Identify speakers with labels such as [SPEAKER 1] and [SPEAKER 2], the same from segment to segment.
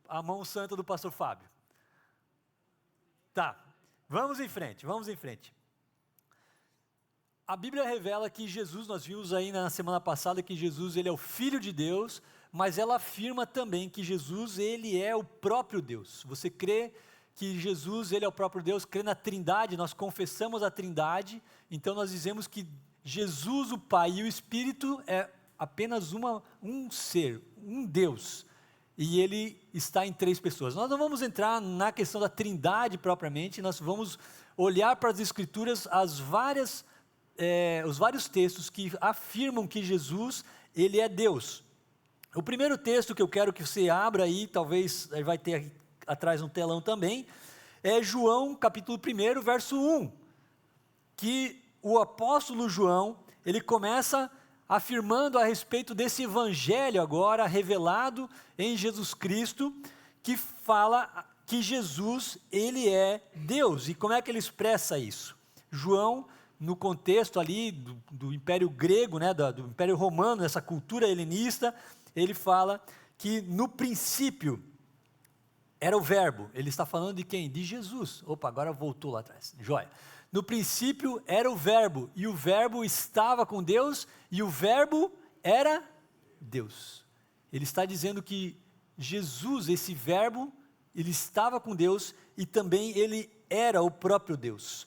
[SPEAKER 1] a mão santa do pastor Fábio. Tá, vamos em frente. A Bíblia revela que Jesus, nós vimos aí na semana passada que Jesus ele é o Filho de Deus, mas ela afirma também que Jesus ele é o próprio Deus. Você crê que Jesus ele é o próprio Deus, crê na Trindade, nós confessamos a Trindade, então nós dizemos que Jesus, o Pai e o Espírito é apenas um ser, um Deus, e ele está em 3 pessoas. Nós não vamos entrar na questão da Trindade propriamente, nós vamos olhar para as Escrituras, os vários textos que afirmam que Jesus, ele é Deus. O primeiro texto que eu quero que você abra aí, talvez vai ter aqui atrás no telão também, é João capítulo 1, verso 1, que o apóstolo João, ele começa afirmando a respeito desse evangelho agora revelado em Jesus Cristo, que fala que Jesus, ele é Deus. E como é que ele expressa isso? João, no contexto ali do Império Grego, né, do Império Romano, essa cultura helenista, ele fala que no princípio era o verbo. Ele está falando de quem? De Jesus. Opa, agora voltou lá atrás. Joia. No princípio era o verbo, e o verbo estava com Deus, e o verbo era Deus. Ele está dizendo que Jesus, esse verbo, ele estava com Deus, e também ele era o próprio Deus.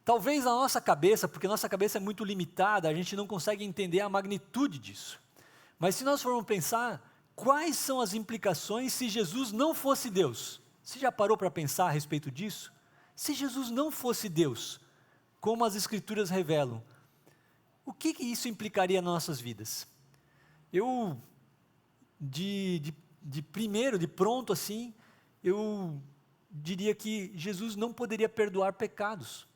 [SPEAKER 1] Talvez na nossa cabeça, porque nossa cabeça é muito limitada, a gente não consegue entender a magnitude disso. Mas se nós formos pensar, quais são as implicações se Jesus não fosse Deus? Você já parou para pensar a respeito disso? Se Jesus não fosse Deus, como as Escrituras revelam, o que isso implicaria nas nossas vidas? Eu, de pronto assim, eu diria que Jesus não poderia perdoar pecados.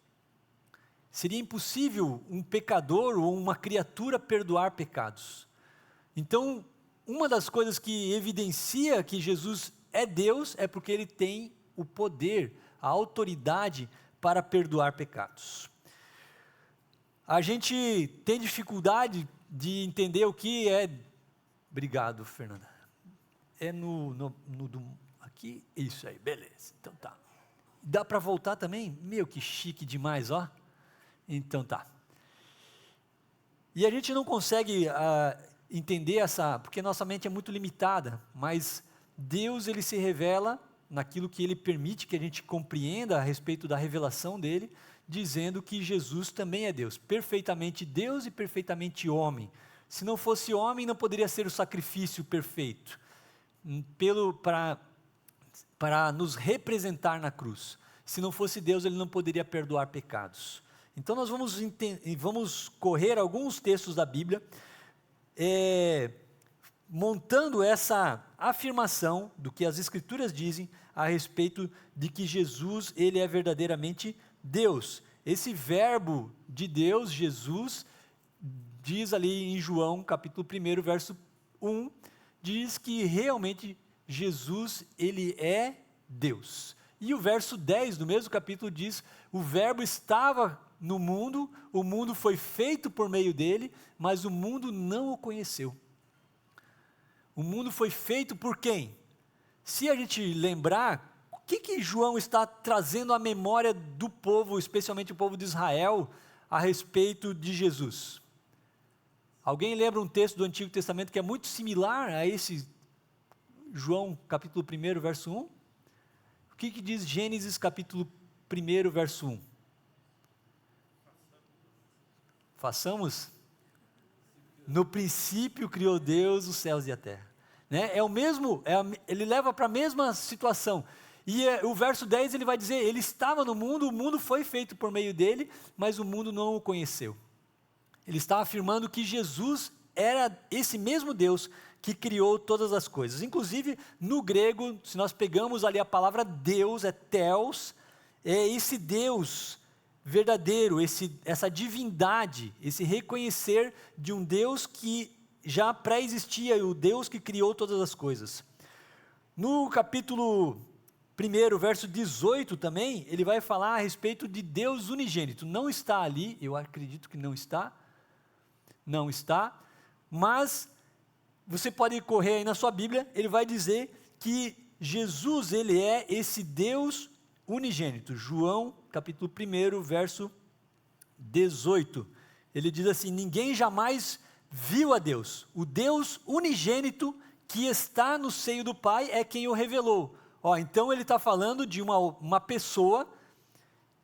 [SPEAKER 1] Seria impossível um pecador ou uma criatura perdoar pecados. Então, uma das coisas que evidencia que Jesus é Deus é porque ele tem o poder, a autoridade para perdoar pecados. A gente tem dificuldade de entender o que é. Obrigado, Fernanda. É aqui, isso aí, beleza. Então tá. Dá para voltar também? Meu, que chique demais, ó. Então tá. E a gente não consegue entender porque nossa mente é muito limitada, mas Deus ele se revela naquilo que ele permite que a gente compreenda a respeito da revelação dele, dizendo que Jesus também é Deus, perfeitamente Deus e perfeitamente homem. Se não fosse homem, não poderia ser o sacrifício perfeito, para nos representar na cruz. Se não fosse Deus, ele não poderia perdoar pecados. Então nós vamos correr alguns textos da Bíblia, montando essa afirmação do que as Escrituras dizem a respeito de que Jesus, ele é verdadeiramente Deus. Esse verbo de Deus, Jesus, diz ali em João capítulo 1, verso 1, diz que realmente Jesus, ele é Deus. E o verso 10 do mesmo capítulo diz, o verbo estava no mundo, o mundo foi feito por meio dele, mas o mundo não o conheceu. O mundo foi feito por quem? Se a gente lembrar, o que João está trazendo à memória do povo, especialmente o povo de Israel, a respeito de Jesus? Alguém lembra um texto do Antigo Testamento que é muito similar a esse João capítulo 1, verso 1? O que diz Gênesis capítulo 1, verso 1? Façamos? No princípio criou Deus os céus e a terra. Né? Ele leva para a mesma situação. E o verso 10 ele vai dizer, ele estava no mundo, o mundo foi feito por meio dele, mas o mundo não o conheceu. Ele está afirmando que Jesus era esse mesmo Deus que criou todas as coisas. Inclusive, no grego, se nós pegamos ali a palavra Deus, é Theos, é esse Deus verdadeiro, essa divindade, esse reconhecer de um Deus que já pré-existia, o Deus que criou todas as coisas. No capítulo 1, verso 18 também, ele vai falar a respeito de Deus unigênito. Não está ali, eu acredito que não está, mas você pode correr aí na sua Bíblia, ele vai dizer que Jesus, ele é esse Deus unigênito. João, capítulo 1, verso 18. Ele diz assim: ninguém jamais viu a Deus. O Deus unigênito que está no seio do Pai é quem o revelou. Então ele está falando de uma pessoa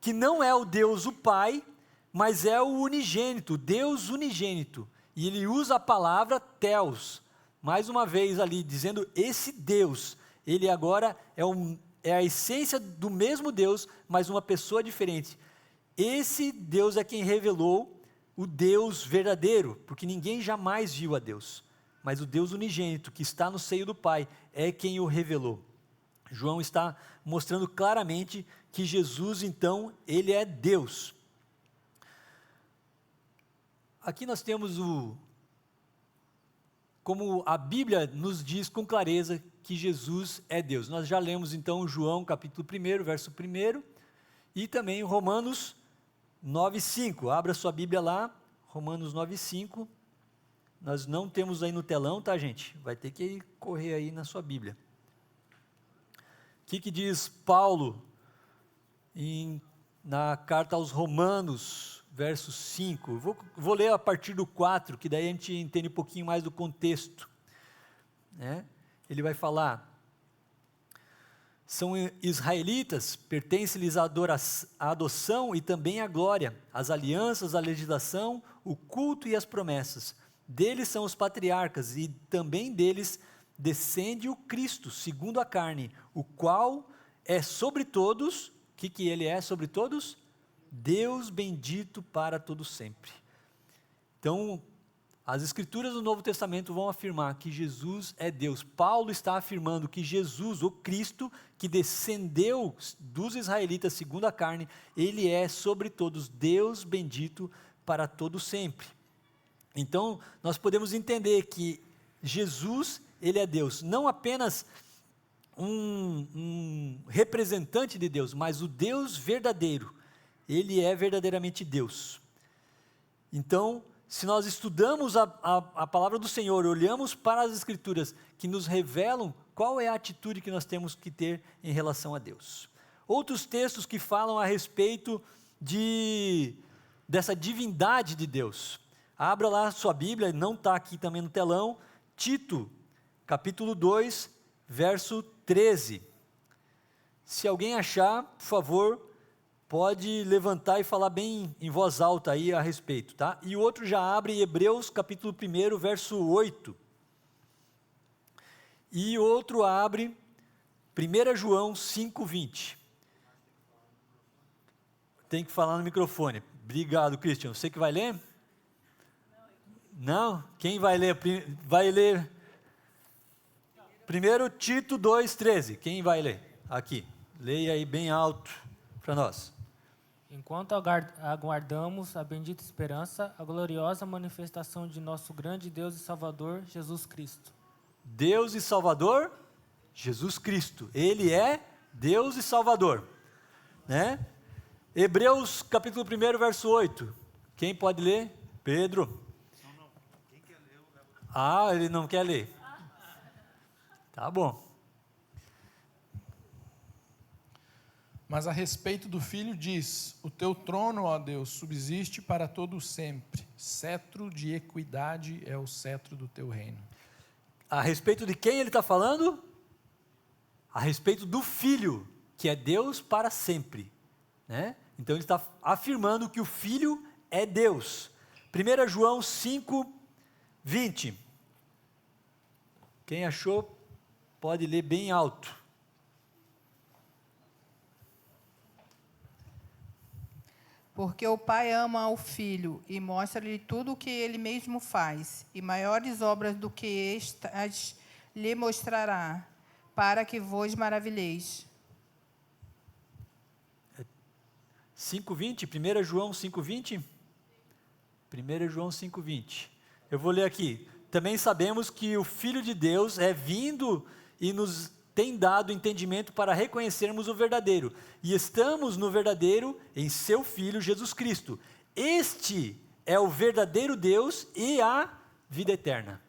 [SPEAKER 1] que não é o Deus o Pai, mas é o unigênito, Deus unigênito. E ele usa a palavra Theos, mais uma vez ali, dizendo esse Deus, ele agora é a essência do mesmo Deus, mas uma pessoa diferente. Esse Deus é quem revelou o Deus verdadeiro, porque ninguém jamais viu a Deus, mas o Deus unigênito, que está no seio do Pai, é quem o revelou. João está mostrando claramente que Jesus, então, ele é Deus. Aqui nós temos como a Bíblia nos diz com clareza que Jesus é Deus. Nós já lemos então João capítulo 1, verso 1, e também Romanos 9:5. Abra sua Bíblia lá, Romanos 9:5. Nós não temos aí no telão, tá, gente? Vai ter que correr aí na sua Bíblia. O que diz Paulo na carta aos Romanos, verso 5? Vou ler a partir do 4, que daí a gente entende um pouquinho mais do contexto. Ele vai falar: são israelitas, pertence-lhes a adoção e também a glória, as alianças, a legislação, o culto e as promessas. Deles são os patriarcas, e também deles descende o Cristo, segundo a carne, o qual é sobre todos. O que ele é sobre todos? Deus bendito para todo sempre. Então, as Escrituras do Novo Testamento vão afirmar que Jesus é Deus. Paulo está afirmando que Jesus, o Cristo, que descendeu dos israelitas segundo a carne, ele é sobre todos Deus bendito para todo sempre. Então, nós podemos entender que Jesus, ele é Deus, não apenas um representante de Deus, mas o Deus verdadeiro. Ele é verdadeiramente Deus. Então, se nós estudamos a palavra do Senhor, olhamos para as Escrituras que nos revelam qual é a atitude que nós temos que ter em relação a Deus. Outros textos que falam a respeito dessa divindade de Deus. Abra lá a sua Bíblia, não está aqui também no telão, Tito, capítulo 2, verso 13. Se alguém achar, por favor, pode levantar e falar bem em voz alta aí a respeito, tá? E o outro já abre Hebreus capítulo 1, verso 8. E outro abre 1 João 5:20. Tem que falar no microfone. Obrigado, Christian. Você que vai ler? Não? Quem vai ler? Vai ler 1 Tito 2:13. Quem vai ler? Aqui. Leia aí bem alto para nós.
[SPEAKER 2] Enquanto aguardamos a bendita esperança, a gloriosa manifestação de nosso grande Deus e Salvador, Jesus Cristo.
[SPEAKER 1] Deus e Salvador, Jesus Cristo. Ele é Deus e Salvador. Hebreus capítulo 1, verso 8. Quem pode ler? Pedro.
[SPEAKER 3] Quem quer ler, eu levo.
[SPEAKER 1] Ele não quer ler. Tá bom.
[SPEAKER 4] Mas a respeito do Filho diz: o teu trono, ó Deus, subsiste para todo sempre. Cetro de equidade é o cetro do teu reino.
[SPEAKER 1] A respeito de quem ele está falando? A respeito do Filho, que é Deus para sempre. Então ele está afirmando que o Filho é Deus. 1 João 5:20. Quem achou, pode ler bem alto.
[SPEAKER 5] Porque o Pai ama o Filho e mostra-lhe tudo o que ele mesmo faz, e maiores obras do que estas lhe mostrará, para que vos maravilheis.
[SPEAKER 1] 5:20, 1 João 5:20? 1 João 5:20. Eu vou ler aqui. Também sabemos que o Filho de Deus é vindo e nos tem dado entendimento para reconhecermos o verdadeiro. E estamos no verdadeiro em seu Filho Jesus Cristo. Este é o verdadeiro Deus e a vida eterna.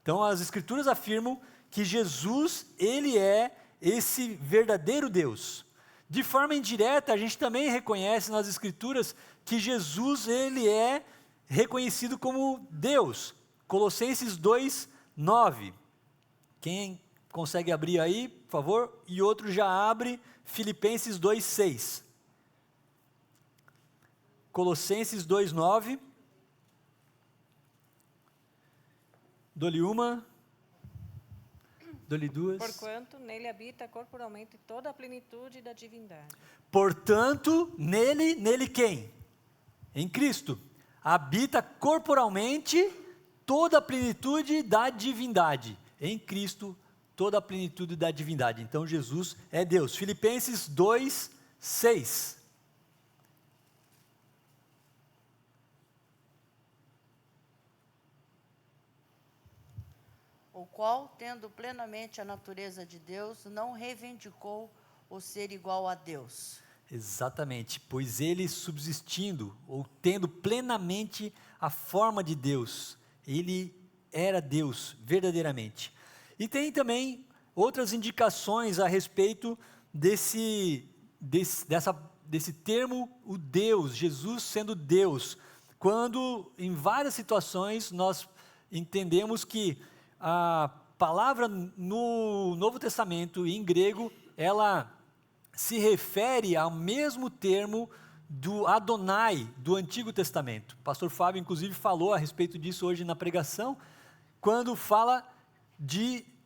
[SPEAKER 1] Então as Escrituras afirmam que Jesus, ele é esse verdadeiro Deus. De forma indireta, a gente também reconhece nas Escrituras que Jesus, ele é reconhecido como Deus. Colossenses 2:9. Quem consegue abrir aí, por favor? E outro já abre, Filipenses 2:6. Colossenses 2:9. Dou-lhe uma. Dou-lhe duas.
[SPEAKER 6] Porquanto nele habita corporalmente toda a plenitude da divindade.
[SPEAKER 1] Portanto, nele quem? Em Cristo. Habita corporalmente toda a plenitude da divindade. Em Cristo, toda a plenitude da divindade. Então, Jesus é Deus. Filipenses 2:6.
[SPEAKER 7] O qual, tendo plenamente a natureza de Deus, não reivindicou o ser igual a Deus.
[SPEAKER 1] Exatamente, pois ele subsistindo, ou tendo plenamente a forma de Deus, ele era Deus, verdadeiramente. E tem também outras indicações a respeito desse termo, o Deus, Jesus sendo Deus, quando em várias situações nós entendemos que a palavra no Novo Testamento, em grego, ela se refere ao mesmo termo do Adonai, do Antigo Testamento. O pastor Fábio, inclusive, falou a respeito disso hoje na pregação, quando fala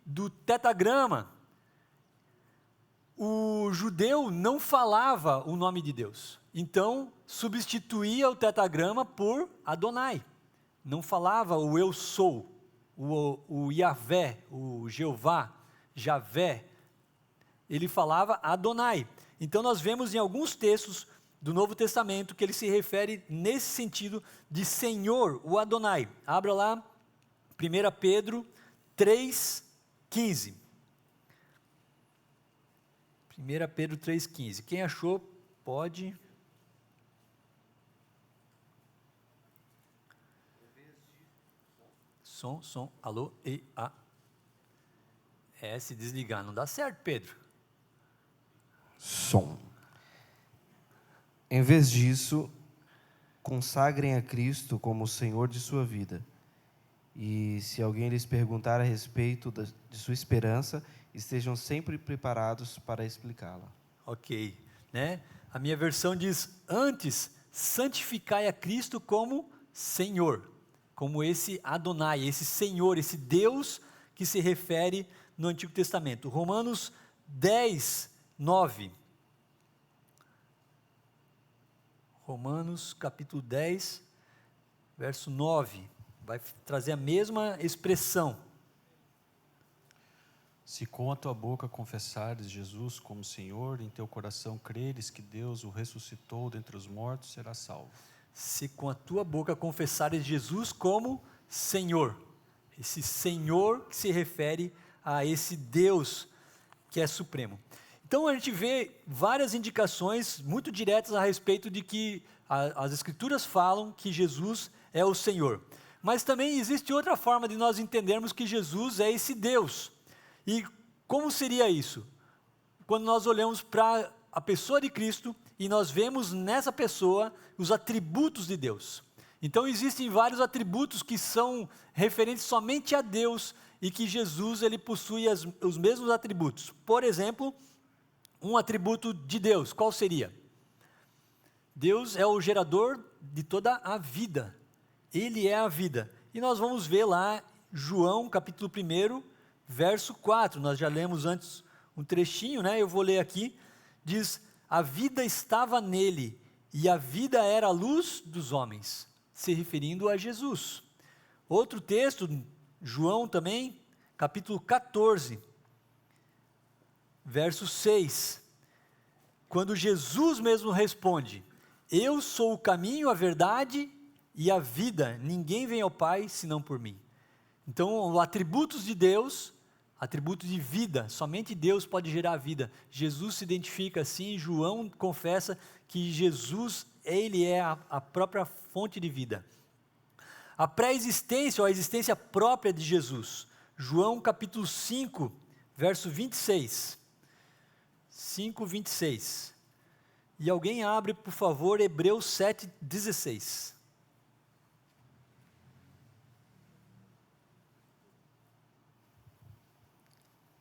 [SPEAKER 1] do tetragrama. O judeu não falava o nome de Deus, então substituía o tetragrama por Adonai. Não falava o eu sou, o Yahvé, o Jeová, Javé, ele falava Adonai. Então nós vemos em alguns textos do Novo Testamento que ele se refere nesse sentido de Senhor, o Adonai. Abra lá, 1 Pedro 3,15. 1 Pedro 3,15. Quem achou, pode... Som, alô, se desligar não dá certo, Pedro.
[SPEAKER 8] Som. Em vez disso, consagrem a Cristo como o Senhor de sua vida. E se alguém lhes perguntar a respeito de sua esperança, estejam sempre preparados para explicá-la.
[SPEAKER 1] Ok, né? A minha versão diz, antes, santificai a Cristo como Senhor, como esse Adonai, esse Senhor, esse Deus que se refere no Antigo Testamento. Romanos 10:9. Romanos capítulo 10, verso 9. Vai trazer a mesma expressão.
[SPEAKER 3] Se com a tua boca confessares Jesus como Senhor, em teu coração creres que Deus o ressuscitou dentre os mortos, serás salvo.
[SPEAKER 1] Se com a tua boca confessares Jesus como Senhor. Esse Senhor que se refere a esse Deus que é supremo. Então a gente vê várias indicações muito diretas a respeito de que as Escrituras falam que Jesus é o Senhor. Mas também existe outra forma de nós entendermos que Jesus é esse Deus. E como seria isso? Quando nós olhamos para a pessoa de Cristo e nós vemos nessa pessoa os atributos de Deus. Então existem vários atributos que são referentes somente a Deus e que Jesus ele possui os mesmos atributos. Por exemplo, um atributo de Deus, qual seria? Deus é o gerador de toda a vida. Ele é a vida. E nós vamos ver lá João capítulo 1, verso 4. Nós já lemos antes um trechinho, né? Eu vou ler aqui. Diz, a vida estava nele e a vida era a luz dos homens, se referindo a Jesus. Outro texto, João também, capítulo 14, verso 6. Quando Jesus mesmo responde, eu sou o caminho, a verdade e a vida, ninguém vem ao Pai senão por mim. Então, atributos de Deus, atributos de vida, somente Deus pode gerar vida. Jesus se identifica assim, João confessa que Jesus, ele é a própria fonte de vida. A pré-existência ou a existência própria de Jesus. João capítulo 5, verso 26. 5, 26. E alguém abre, por favor, Hebreus 7, 16.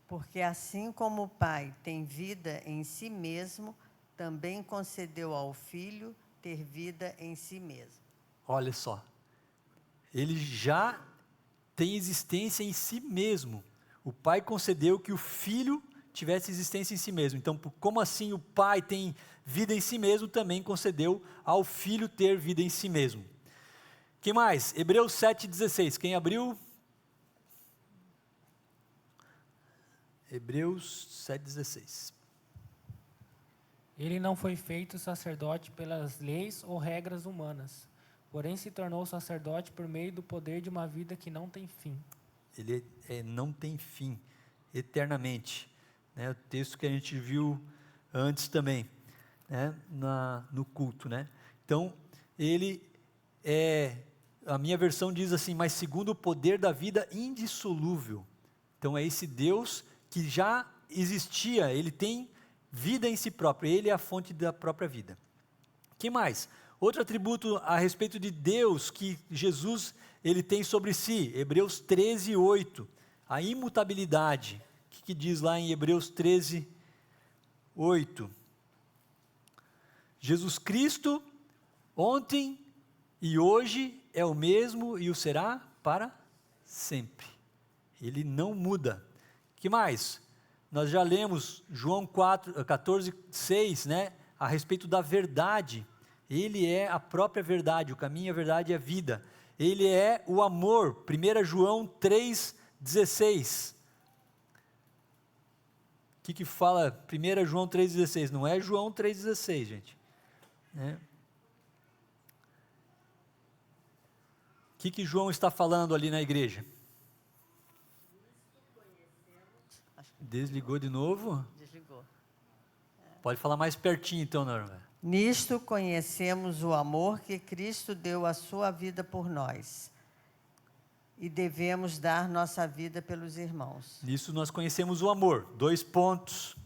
[SPEAKER 7] Porque assim como o Pai tem vida em si mesmo, também concedeu ao Filho ter vida em si mesmo.
[SPEAKER 1] Olha só. Ele já tem existência em si mesmo. O Pai concedeu que o Filho tivesse existência em si mesmo. Então, como assim o Pai tem vida em si mesmo, também concedeu ao Filho ter vida em si mesmo. Que mais? Hebreus 7,16. Quem abriu? Hebreus 7,16.
[SPEAKER 2] Ele não foi feito sacerdote pelas leis ou regras humanas, porém se tornou sacerdote por meio do poder de uma vida que não tem fim.
[SPEAKER 1] Ele não tem fim, eternamente. Né? O texto que a gente viu antes também, né? No culto. Né? Então, ele a minha versão diz assim, mas segundo o poder da vida indissolúvel. Então, é esse Deus que já existia, ele tem vida em si próprio, ele é a fonte da própria vida. Que mais? Outro atributo a respeito de Deus que Jesus ele tem sobre si, Hebreus 13, 8, a imutabilidade. O que diz lá em Hebreus 13, 8? Jesus Cristo, ontem e hoje é o mesmo e o será para sempre. Ele não muda. Que mais? Nós já lemos João 14, 6, né? A respeito da verdade. Ele é a própria verdade, o caminho, a verdade e a vida. Ele é o amor, 1 João 3, 16. O que fala 1 João 3, 16? Não é João 3, 16, gente. O que João está falando ali na igreja? Desligou de novo?
[SPEAKER 7] Desligou.
[SPEAKER 1] Pode falar mais pertinho então, Norma.
[SPEAKER 7] Nisto conhecemos o amor que Cristo deu a sua vida por nós. E devemos dar nossa vida pelos irmãos.
[SPEAKER 1] Nisso nós conhecemos o amor. 2 pontos.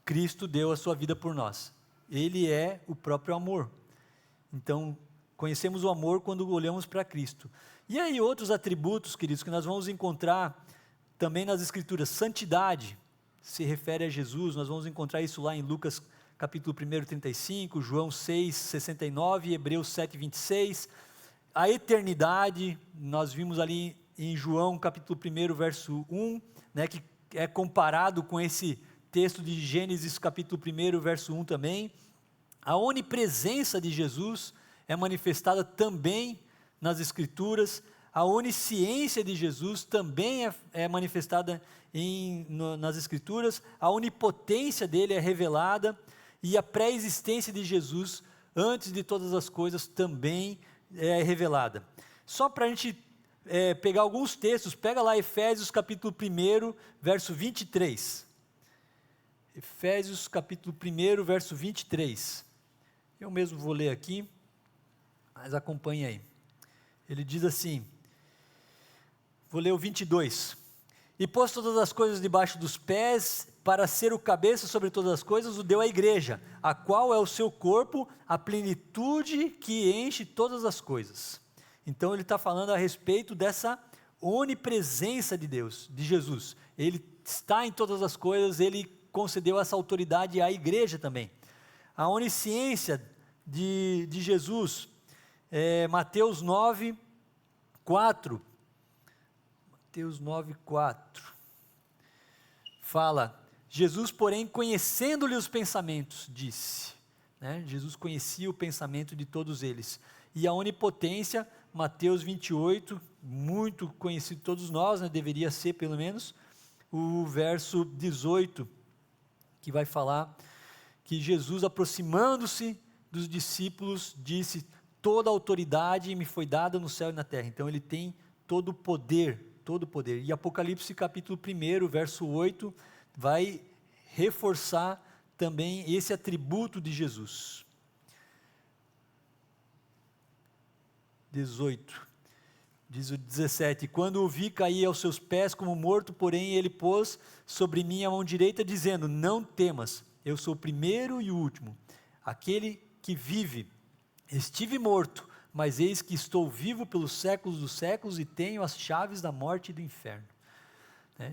[SPEAKER 1] Cristo deu a sua vida por nós. Ele é o próprio amor. Então, conhecemos o amor quando olhamos para Cristo. E aí outros atributos, queridos, que nós vamos encontrar também nas Escrituras. Santidade se refere a Jesus, nós vamos encontrar isso lá em Lucas capítulo 1, 35, João 6, 69, Hebreus 7, 26. A eternidade, nós vimos ali em João capítulo 1, verso 1, né, que é comparado com esse texto de Gênesis capítulo 1, verso 1 também. A onipresença de Jesus é manifestada também nas Escrituras. A onisciência de Jesus também é manifestada nas Escrituras. A onipotência dele é revelada. E a pré-existência de Jesus, antes de todas as coisas, também é revelada. Só para a gente pegar alguns textos, pega lá Efésios capítulo 1, verso 23. Efésios capítulo 1, verso 23. Eu mesmo vou ler aqui, mas acompanhe aí. Ele diz assim, vou ler o 22. E pôs todas as coisas debaixo dos pés, para ser o cabeça sobre todas as coisas, o deu à igreja, a qual é o seu corpo, a plenitude que enche todas as coisas. Então ele está falando a respeito dessa onipresença de Deus, de Jesus. Ele está em todas as coisas, ele concedeu essa autoridade à igreja também. A onisciência de Jesus, Mateus 9, 4. Mateus 9, 4. Fala, Jesus, porém, conhecendo-lhe os pensamentos, disse. Né? Jesus conhecia o pensamento de todos eles. E a onipotência, Mateus 28, muito conhecido de todos nós, né? Deveria ser pelo menos, o verso 18, que vai falar que Jesus, aproximando-se dos discípulos, disse, toda a autoridade me foi dada no céu e na terra. Então ele tem todo o poder. E Apocalipse capítulo 1, verso 8, vai reforçar também esse atributo de Jesus. 18. Diz o 17: quando o vi cair aos seus pés como morto, porém ele pôs sobre mim a mão direita, dizendo: não temas, eu sou o primeiro e o último, aquele que vive. Estive morto, mas eis que estou vivo pelos séculos dos séculos e tenho as chaves da morte e do inferno.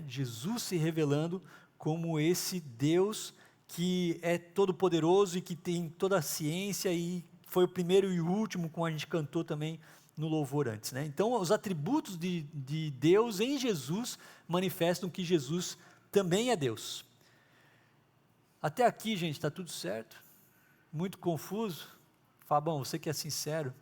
[SPEAKER 1] Jesus se revelando como esse Deus que é todo-poderoso e que tem toda a ciência e foi o primeiro e o último, como a gente cantou também no louvor antes. Então, os atributos de Deus em Jesus manifestam que Jesus também é Deus. Até aqui, gente, está tudo certo? Muito confuso? Fabão, você que é sincero.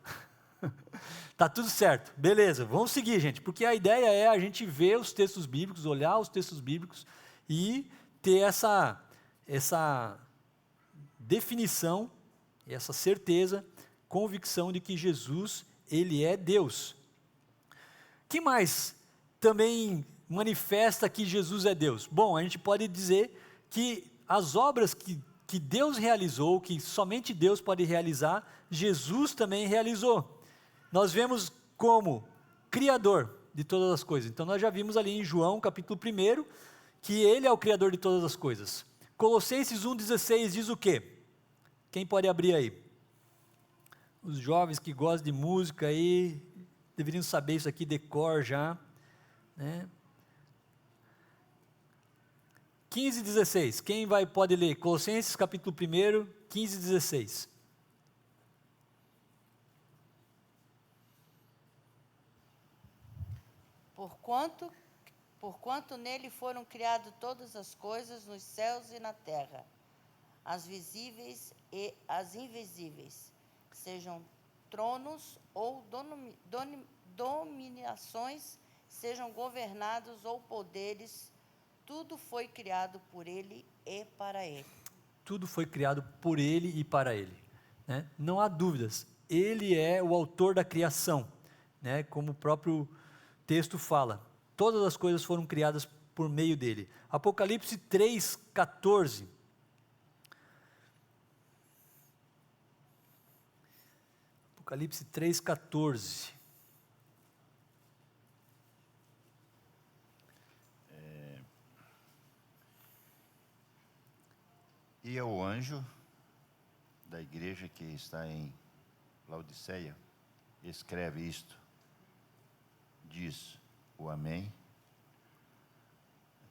[SPEAKER 1] Está tudo certo, beleza, vamos seguir, gente, porque a ideia é a gente ver os textos bíblicos, olhar os textos bíblicos e ter essa definição, essa certeza, convicção de que Jesus, ele é Deus. Que mais também manifesta que Jesus é Deus? Bom, a gente pode dizer que as obras que Deus realizou, que somente Deus pode realizar, Jesus também realizou. Nós vemos como Criador de todas as coisas. Então, nós já vimos ali em João, capítulo 1, que Ele é o Criador de todas as coisas. Colossenses 1,16 diz o quê? Quem pode abrir aí? Os jovens que gostam de música aí, deveriam saber isso aqui de cor já. 15,16. Quem pode ler? Colossenses, capítulo 1, 15,16.
[SPEAKER 9] Porquanto nele foram criadas todas as coisas nos céus e na terra, as visíveis e as invisíveis, sejam tronos ou dominações, sejam governados ou poderes, tudo foi criado por ele e para ele.
[SPEAKER 1] Tudo foi criado por ele e para ele. Não há dúvidas, ele é o autor da criação, como o próprio texto fala, todas as coisas foram criadas por meio dele. Apocalipse 3,14. Apocalipse 3,14.
[SPEAKER 10] E ao anjo da igreja que está em Laodiceia, escreve isto. Diz o Amém,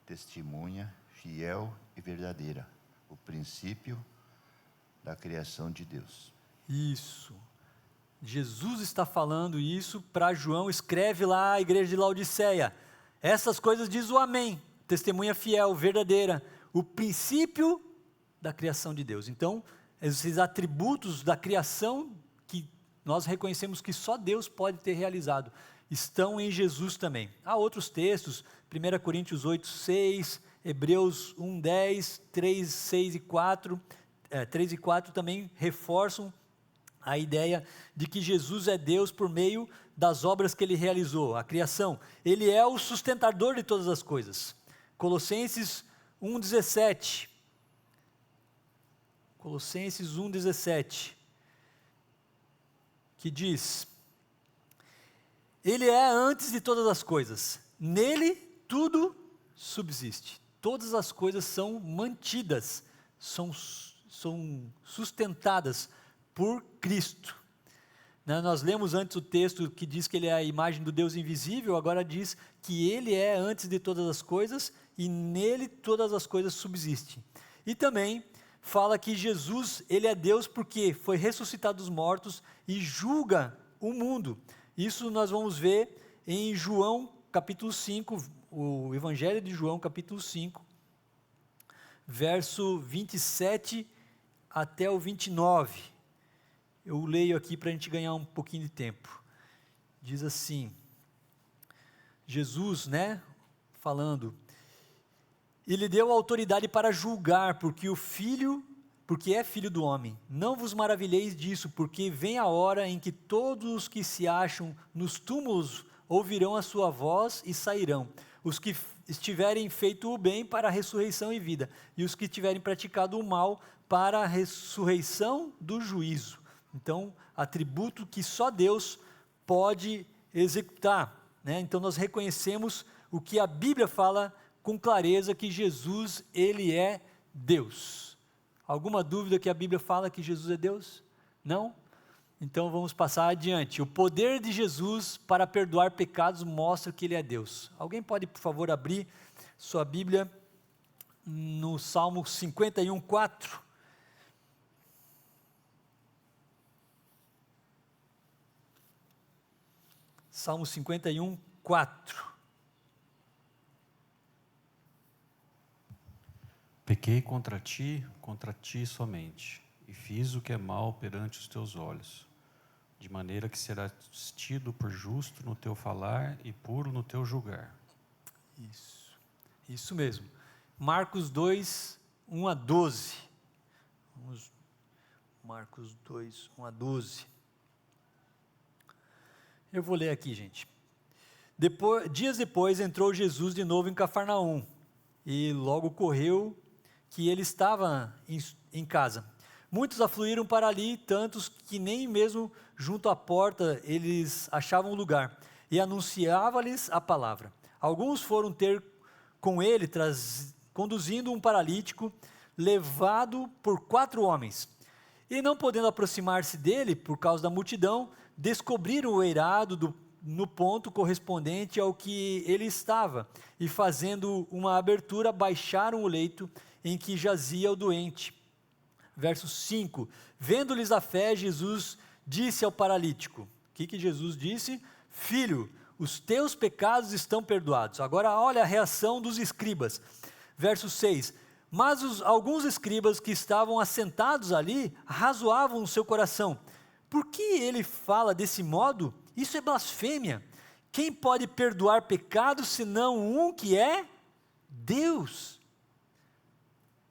[SPEAKER 10] testemunha fiel e verdadeira, o princípio da criação de Deus.
[SPEAKER 1] Isso. Jesus está falando isso para João, escreve lá a igreja de Laodiceia. Essas coisas diz o Amém, testemunha fiel, verdadeira, o princípio da criação de Deus. Então, esses atributos da criação que nós reconhecemos que só Deus pode ter realizado, estão em Jesus também. Há outros textos, 1 Coríntios 8, 6, Hebreus 1, 10, 3, 6 e 4, 3 e 4 também reforçam a ideia de que Jesus é Deus por meio das obras que Ele realizou, a criação. Ele é o sustentador de todas as coisas. Colossenses 1, 17. Colossenses 1, 17. Que diz: Ele é antes de todas as coisas, nele tudo subsiste, todas as coisas são mantidas, são sustentadas por Cristo. Nós lemos antes o texto que diz que Ele é a imagem do Deus invisível, agora diz que Ele é antes de todas as coisas e nele todas as coisas subsistem. E também fala que Jesus, Ele é Deus porque foi ressuscitado dos mortos e julga o mundo. Isso nós vamos ver em João capítulo 5, o Evangelho de João capítulo 5, verso 27 até o 29. Eu leio aqui para a gente ganhar um pouquinho de tempo. Diz assim, Jesus, falando, Ele deu autoridade para julgar, porque é filho do homem. Não vos maravilheis disso, porque vem a hora em que todos os que se acham nos túmulos ouvirão a sua voz e sairão. Os que estiverem feito o bem para a ressurreição e vida, e os que tiverem praticado o mal para a ressurreição do juízo. Então, atributo que só Deus pode executar. né? Então nós reconhecemos o que a Bíblia fala com clareza, que Jesus, ele é Deus. Alguma dúvida que a Bíblia fala que Jesus é Deus? Não? Então vamos passar adiante. O poder de Jesus para perdoar pecados mostra que ele é Deus. Alguém pode, por favor, abrir sua Bíblia no Salmo 51, 4. Salmo 51, 4.
[SPEAKER 3] Pequei contra ti somente, e fiz o que é mal perante os teus olhos, de maneira que serás tido por justo no teu falar e puro no teu julgar.
[SPEAKER 1] Isso mesmo. Marcos 2, 1 a 12. Marcos 2, 1 a 12. Eu vou ler aqui, gente. Dias depois entrou Jesus de novo em Cafarnaum, e logo correu que ele estava em casa. Muitos afluíram para ali, tantos que nem mesmo junto à porta eles achavam lugar, e anunciava-lhes a palavra. Alguns foram ter com ele, conduzindo um paralítico, levado por 4 homens. E não podendo aproximar-se dele, por causa da multidão, descobriram o eirado no ponto correspondente ao que ele estava, e fazendo uma abertura, baixaram o leito em que jazia o doente. Verso 5, vendo-lhes a fé, Jesus disse ao paralítico, o que Jesus disse? Filho, os teus pecados estão perdoados. Agora olha a reação dos escribas. Verso 6, mas alguns escribas que estavam assentados ali, razoavam no seu coração, por que ele fala desse modo? Isso é blasfêmia. Quem pode perdoar pecados, senão um que é Deus?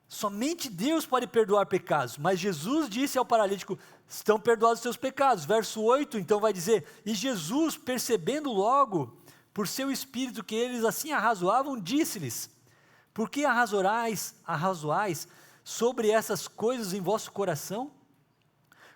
[SPEAKER 1] Somente Deus pode perdoar pecados, mas Jesus disse ao paralítico, estão perdoados os teus pecados. Verso 8, então vai dizer, e Jesus, percebendo logo, por seu espírito, que eles assim arrazoavam, disse-lhes, por que arrazoais sobre essas coisas em vosso coração?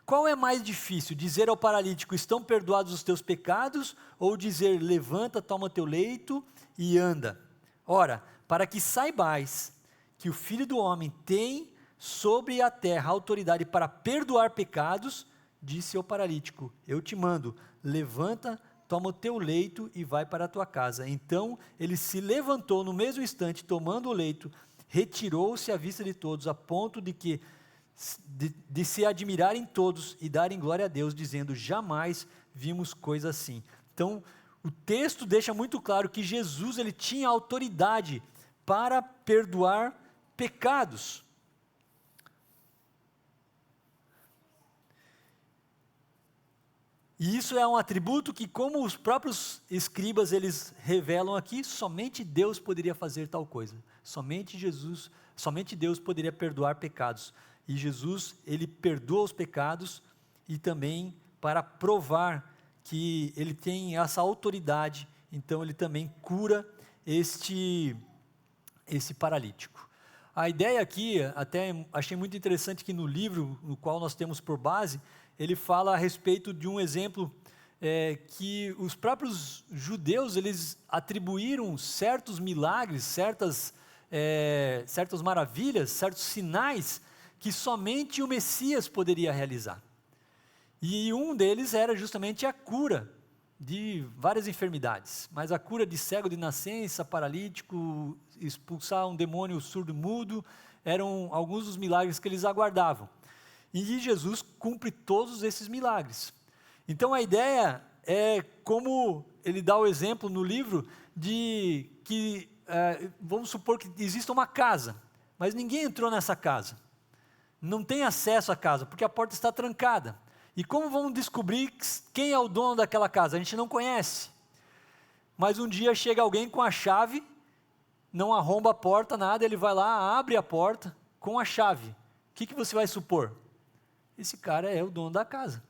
[SPEAKER 1] Qual é mais difícil, dizer ao paralítico, estão perdoados os teus pecados, ou dizer, levanta, toma teu leito e anda? Ora, para que saibais que o Filho do Homem tem sobre a terra autoridade para perdoar pecados, disse ao paralítico, eu te mando, levanta, toma o teu leito e vai para a tua casa. Então ele se levantou no mesmo instante, tomando o leito, retirou-se à vista de todos, a ponto de se admirarem todos e darem glória a Deus, dizendo, jamais vimos coisa assim. Então, o texto deixa muito claro que Jesus, ele tinha autoridade para perdoar pecados. E isso é um atributo que, como os próprios escribas, eles revelam aqui, somente Deus poderia fazer tal coisa. Somente Deus poderia perdoar pecados. E Jesus, ele perdoa os pecados e também para provar que ele tem essa autoridade, então ele também cura esse paralítico. A ideia aqui, até achei muito interessante que no livro, no qual nós temos por base, ele fala a respeito de um exemplo que os próprios judeus, eles atribuíram certos milagres, certas maravilhas, certos sinais, que somente o Messias poderia realizar. E um deles era justamente a cura de várias enfermidades, mas a cura de cego de nascença, paralítico, expulsar um demônio surdo-mudo, eram alguns dos milagres que eles aguardavam. E Jesus cumpre todos esses milagres. Então a ideia é como ele dá o exemplo no livro de que, vamos supor que exista uma casa, mas ninguém entrou nessa casa. Não tem acesso à casa, porque a porta está trancada. E como vamos descobrir quem é o dono daquela casa? A gente não conhece. Mas um dia chega alguém com a chave, não arromba a porta, nada, ele vai lá, abre a porta com a chave. O que você vai supor? Esse cara é o dono da casa.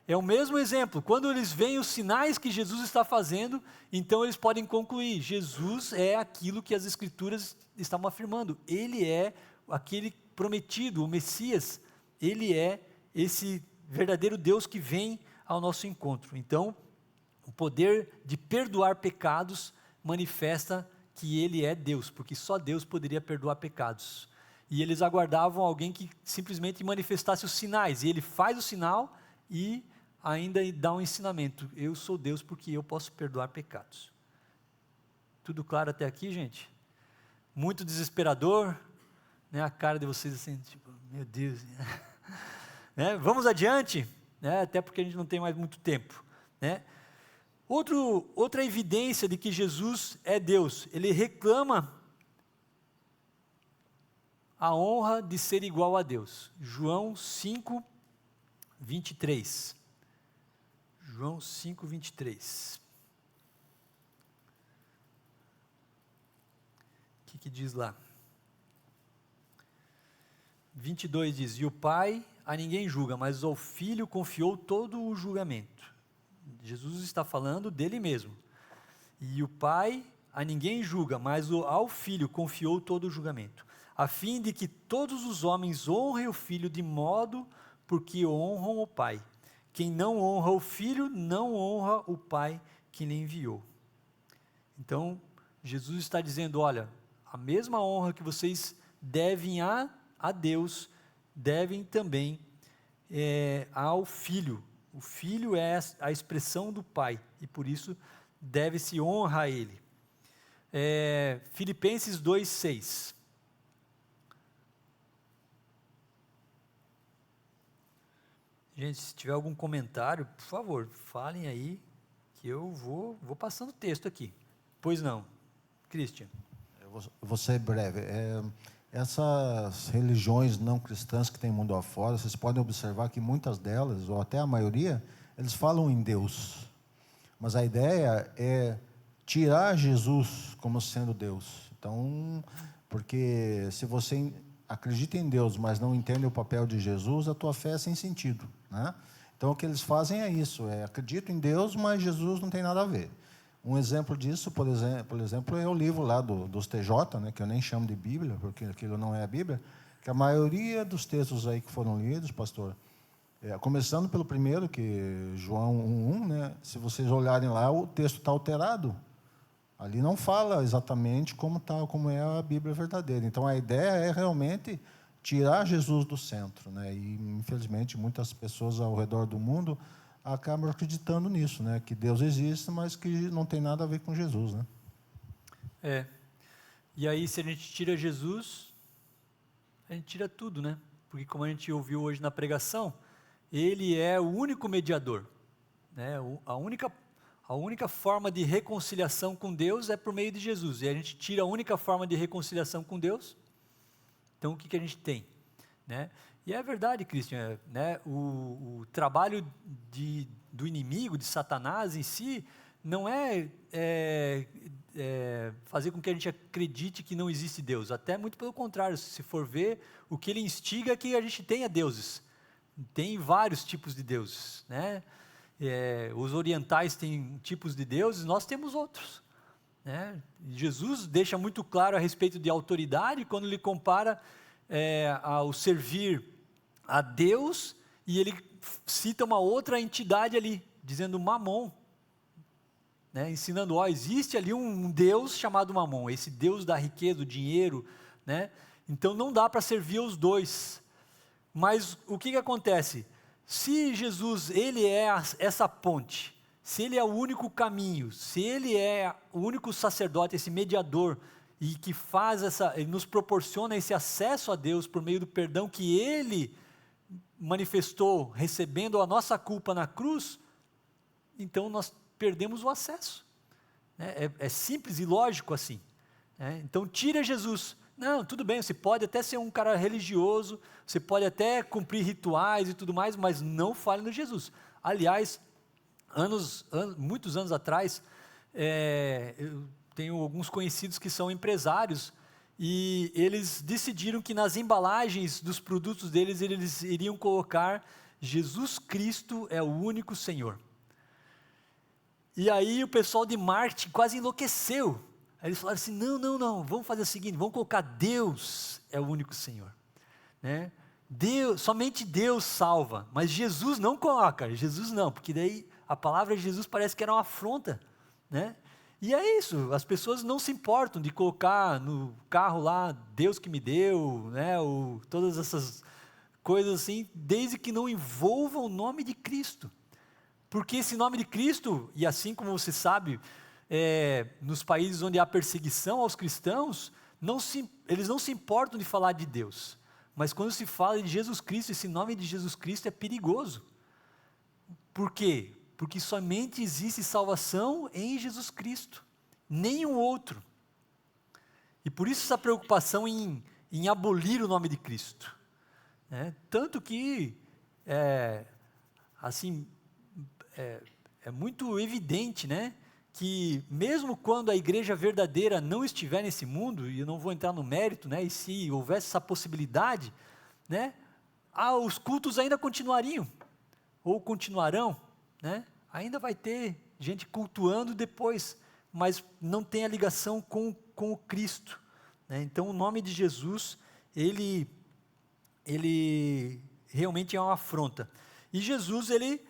[SPEAKER 1] É o mesmo exemplo, quando eles veem os sinais que Jesus está fazendo, então eles podem concluir, Jesus é aquilo que as Escrituras estavam afirmando, ele é aquele prometido, o Messias, ele é esse verdadeiro Deus que vem ao nosso encontro. Então, O poder de perdoar pecados manifesta que ele é Deus, porque só Deus poderia perdoar pecados. E eles aguardavam alguém que simplesmente manifestasse os sinais, e ele faz o sinal e ainda dá um ensinamento. Eu sou Deus porque eu posso perdoar pecados. Tudo claro até aqui, gente? Muito desesperador, né? A cara de vocês assim, tipo, meu Deus. Né? Vamos adiante, né? Até porque a gente não tem mais muito tempo, né? Outra evidência de que Jesus é Deus, ele reclama a honra de ser igual a Deus. João 5, 23. João 5, 23. O que diz lá? 22 diz: e o Pai a ninguém julga, mas ao Filho confiou todo o julgamento. Jesus está falando dele mesmo. E o Pai a ninguém julga, mas ao Filho confiou todo o julgamento, a fim de que todos os homens honrem o Filho de modo porque honram o Pai. Quem não honra o Filho, não honra o Pai que lhe enviou. Então, Jesus está dizendo, olha, a mesma honra que vocês devem a Deus, devem também ao Filho. O Filho é a expressão do Pai, e por isso deve-se honra a Ele. Filipenses 2,6. Gente, se tiver algum comentário, por favor, falem aí, que eu vou passando o texto aqui. Pois não, Christian.
[SPEAKER 11] Eu vou ser breve. Essas religiões não cristãs que tem mundo afora, vocês podem observar que muitas delas, ou até a maioria, eles falam em Deus. Mas a ideia é tirar Jesus como sendo Deus. Então, porque se você acredita em Deus, mas não entende o papel de Jesus, a tua fé é sem sentido, né? Então, o que eles fazem é isso, acredito em Deus, mas Jesus não tem nada a ver. Um exemplo disso, por exemplo, é o livro lá dos TJ, né, que eu nem chamo de Bíblia, porque aquilo não é a Bíblia, que a maioria dos textos aí que foram lidos, pastor, começando pelo primeiro, que João 1:1, né, se vocês olharem lá, o texto está alterado. Ali não fala exatamente como é a Bíblia verdadeira. Então, a ideia é realmente tirar Jesus do centro, né? E, infelizmente, muitas pessoas ao redor do mundo acabam acreditando nisso, né? Que Deus existe, mas que não tem nada a ver com Jesus, né?
[SPEAKER 1] E aí, se a gente tira Jesus, a gente tira tudo, né? Porque, como a gente ouviu hoje na pregação, Ele é o único mediador, né? A única forma de reconciliação com Deus é por meio de Jesus. E a gente tira a única forma de reconciliação com Deus, então o que a gente tem? Né? E é verdade, Christian, né? O trabalho do inimigo, de Satanás em si, não é fazer com que a gente acredite que não existe Deus. Até muito pelo contrário, se for ver, o que ele instiga é que a gente tenha deuses. Tem vários tipos de deuses, né? Os orientais têm tipos de deuses, nós temos outros, né? Jesus deixa muito claro a respeito de autoridade quando ele compara ao servir a Deus, e ele cita uma outra entidade ali, dizendo Mamon, né? Ensinando, existe ali um Deus chamado Mamon, esse Deus da riqueza, do dinheiro, né? Então não dá para servir os dois. Mas o que acontece? Se Jesus, ele é essa ponte, se ele é o único caminho, se ele é o único sacerdote, esse mediador, e que ele nos proporciona esse acesso a Deus por meio do perdão que ele manifestou, recebendo a nossa culpa na cruz, então nós perdemos o acesso. É simples e lógico assim. Então tira Jesus. Não, tudo bem, você pode até ser um cara religioso, você pode até cumprir rituais e tudo mais, mas não fale no Jesus. Aliás, muitos anos atrás, eu tenho alguns conhecidos que são empresários, e eles decidiram que nas embalagens dos produtos deles, eles iriam colocar Jesus Cristo é o único Senhor. E aí o pessoal de marketing quase enlouqueceu. Aí eles falaram assim, não, vamos fazer o seguinte, vamos colocar Deus é o único Senhor, né? Somente Deus salva, mas Jesus não coloca, Jesus não, porque daí a palavra de Jesus parece que era uma afronta, né? E é isso, as pessoas não se importam de colocar no carro lá, Deus que me deu, né? Ou todas essas coisas assim, desde que não envolvam o nome de Cristo. Porque esse nome de Cristo, e assim como você sabe, nos países onde há perseguição aos cristãos, eles não se importam de falar de Deus. Mas quando se fala de Jesus Cristo, esse nome de Jesus Cristo é perigoso. Por quê? Porque somente existe salvação em Jesus Cristo, nenhum outro. E por isso essa preocupação em abolir o nome de Cristo. Né? Tanto que, é muito evidente, né, que mesmo quando a igreja verdadeira não estiver nesse mundo, e eu não vou entrar no mérito, né, e se houvesse essa possibilidade, né, os cultos ainda continuariam, ou continuarão, né, ainda vai ter gente cultuando depois, mas não tem a ligação com o Cristo. Né? Então o nome de Jesus, ele realmente é uma afronta. E Jesus, ele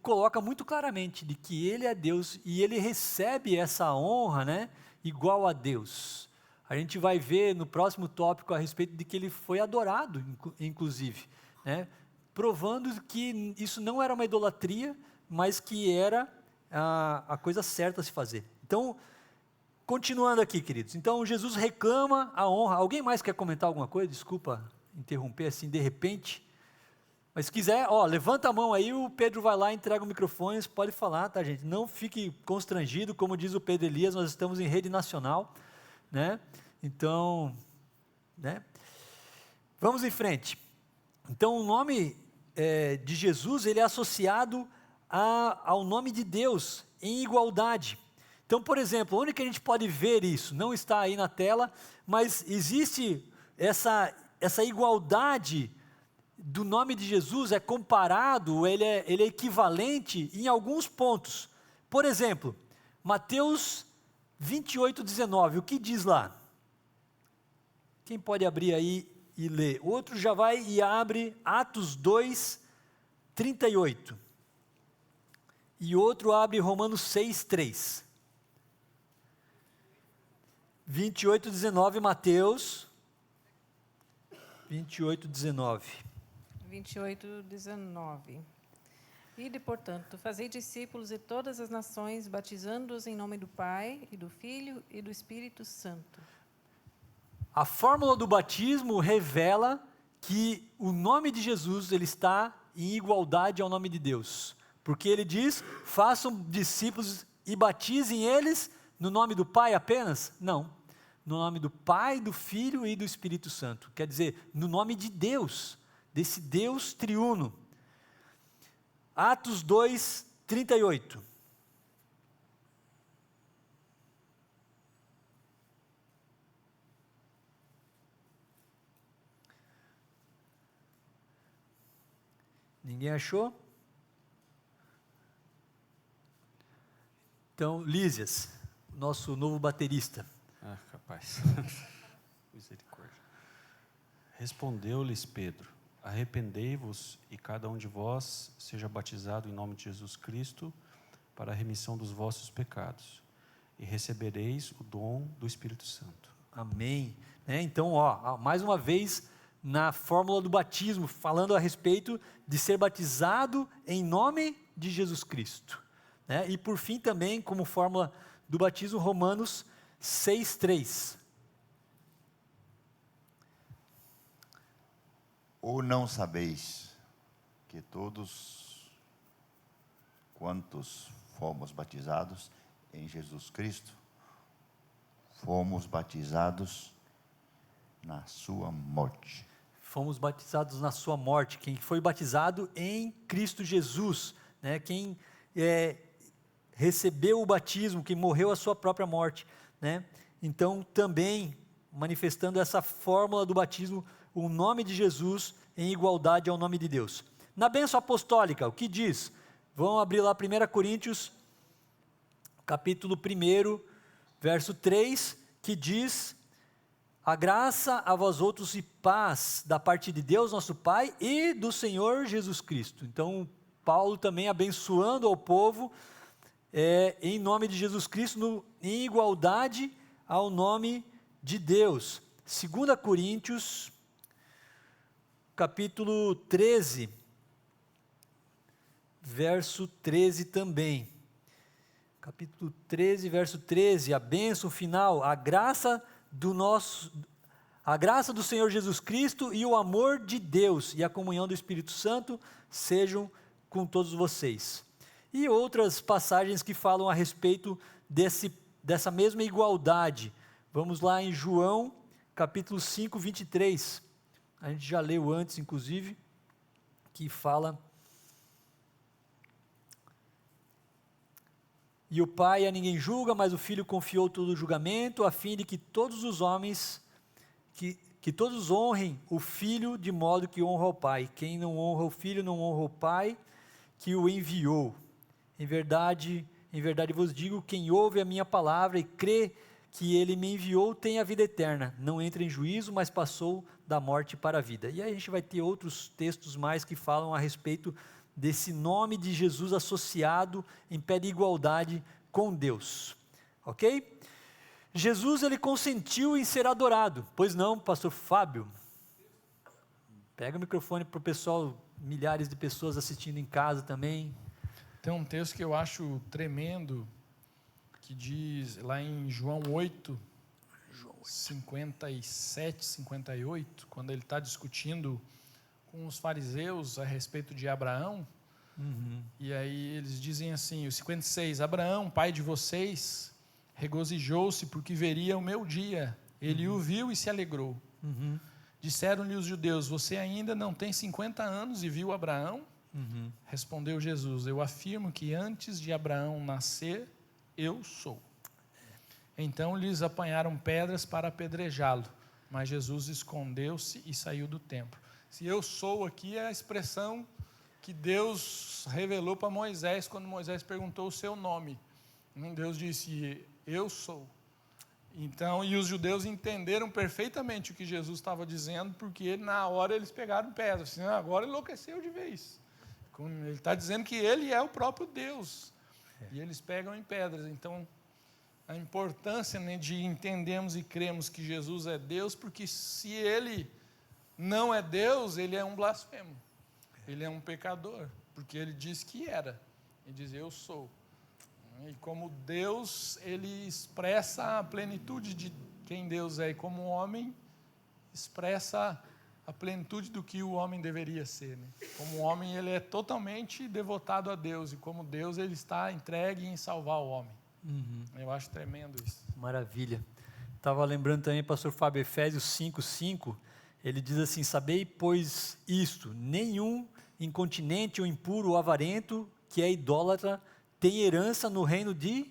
[SPEAKER 1] coloca muito claramente de que ele é Deus e ele recebe essa honra, né, igual a Deus. A gente vai ver no próximo tópico a respeito de que ele foi adorado, inclusive, né, provando que isso não era uma idolatria, mas que era a coisa certa a se fazer. Então, continuando aqui, queridos. Então, Jesus reclama a honra. Alguém mais quer comentar alguma coisa? Desculpa interromper assim de repente. Mas se quiser, levanta a mão aí, o Pedro vai lá, entrega o microfone, você pode falar, tá, gente? Não fique constrangido, como diz o Pedro Elias, nós estamos em rede nacional, né? Então, né? Vamos em frente. Então, o nome de Jesus, ele é associado ao nome de Deus em igualdade. Então, por exemplo, onde que a gente pode ver isso? Não está aí na tela, mas existe essa igualdade do nome de Jesus, é comparado, ele é equivalente em alguns pontos. Por exemplo, Mateus 28:19, o que diz lá? Quem pode abrir aí e ler? Outro já vai e abre Atos 2:38. E outro abre Romanos 6:3. 28:19, Mateus 28:19.
[SPEAKER 6] 28:19. Ide, portanto, fazei discípulos de todas as nações, batizando-os em nome do Pai, e do Filho, e do Espírito Santo.
[SPEAKER 1] A fórmula do batismo revela que o nome de Jesus ele está em igualdade ao nome de Deus. Porque ele diz, façam discípulos e batizem eles no nome do Pai apenas? Não. No nome do Pai, do Filho e do Espírito Santo. Quer dizer, no nome de Deus, desse Deus triuno. Atos 2:38. Ninguém achou? Então, Lísias, nosso novo baterista.
[SPEAKER 3] Capaz. Misericórdia. Respondeu-lhes Pedro: arrependei-vos e cada um de vós seja batizado em nome de Jesus Cristo para a remissão dos vossos pecados, e recebereis o dom do Espírito Santo.
[SPEAKER 1] Amém. Então, mais uma vez, na fórmula do batismo, falando a respeito de ser batizado em nome de Jesus Cristo. E por fim também, como fórmula do batismo, Romanos 6:3.
[SPEAKER 10] Ou não sabeis que todos quantos fomos batizados em Jesus Cristo, fomos batizados na sua morte.
[SPEAKER 1] Fomos batizados na sua morte. Quem foi batizado em Cristo Jesus, quem recebeu o batismo, quem morreu a sua própria morte. Então, também, manifestando essa fórmula do batismo, o nome de Jesus em igualdade ao nome de Deus. Na bênção apostólica, o que diz? Vamos abrir lá 1 Coríntios, capítulo 1, verso 3, que diz: a graça a vós outros e paz da parte de Deus, nosso Pai, e do Senhor Jesus Cristo. Então, Paulo também abençoando ao povo, em nome de Jesus Cristo, em igualdade ao nome de Deus. 2 Coríntios, capítulo 13, verso 13 também. Capítulo 13, verso 13, a bênção final, a graça do Senhor Jesus Cristo e o amor de Deus e a comunhão do Espírito Santo sejam com todos vocês. E outras passagens que falam a respeito dessa mesma igualdade. Vamos lá em João, capítulo 5, 23. A gente já leu antes, inclusive, que fala: e o Pai a ninguém julga, mas o Filho confiou todo o julgamento, a fim de que todos os homens, que todos honrem o Filho de modo que honra o Pai. Quem não honra o Filho, não honra o Pai que o enviou. Em verdade vos digo, quem ouve a minha palavra e crê que ele me enviou, tem a vida eterna. Não entra em juízo, mas passou da morte para a vida. E aí a gente vai ter outros textos mais que falam a respeito desse nome de Jesus associado em pé de igualdade com Deus. Ok? Jesus, ele consentiu em ser adorado. Pois não, pastor Fábio? Pega o microfone para o pessoal, milhares de pessoas assistindo em casa também.
[SPEAKER 4] Tem um texto que eu acho tremendo, que diz lá em João 8, 57, 58, quando ele está discutindo com os fariseus a respeito de Abraão, e aí eles dizem assim, o 56, Abraão, pai de vocês, regozijou-se porque veria o meu dia, ele o viu e se alegrou. Disseram-lhe os judeus, você ainda não tem 50 anos e viu Abraão? Respondeu Jesus, eu afirmo que antes de Abraão nascer, eu sou. Então lhes apanharam pedras para apedrejá-lo, mas Jesus escondeu-se e saiu do templo. Se eu sou aqui é a expressão que Deus revelou para Moisés, quando Moisés perguntou o seu nome. Deus disse, eu sou. Então, e os judeus entenderam perfeitamente o que Jesus estava dizendo, porque na hora eles pegaram pedras, assim, agora enlouqueceu de vez. Ele está dizendo que ele é o próprio Deus, e eles pegam em pedras. Então, a importância, né, de entendermos e cremos que Jesus é Deus, porque se ele não é Deus, ele é um blasfemo, ele é um pecador, porque ele diz que era, ele diz eu sou. E como Deus, ele expressa a plenitude de quem Deus é, e como homem, expressa a plenitude do que o homem deveria ser. Né? Como homem, ele é totalmente devotado a Deus, e como Deus, ele está entregue em salvar o homem. Eu acho tremendo isso.
[SPEAKER 1] Maravilha. Estava lembrando também, pastor Fábio, Efésios 5:5, ele diz assim, sabei, pois isto, nenhum incontinente ou impuro ou avarento, que é idólatra, tem herança no reino de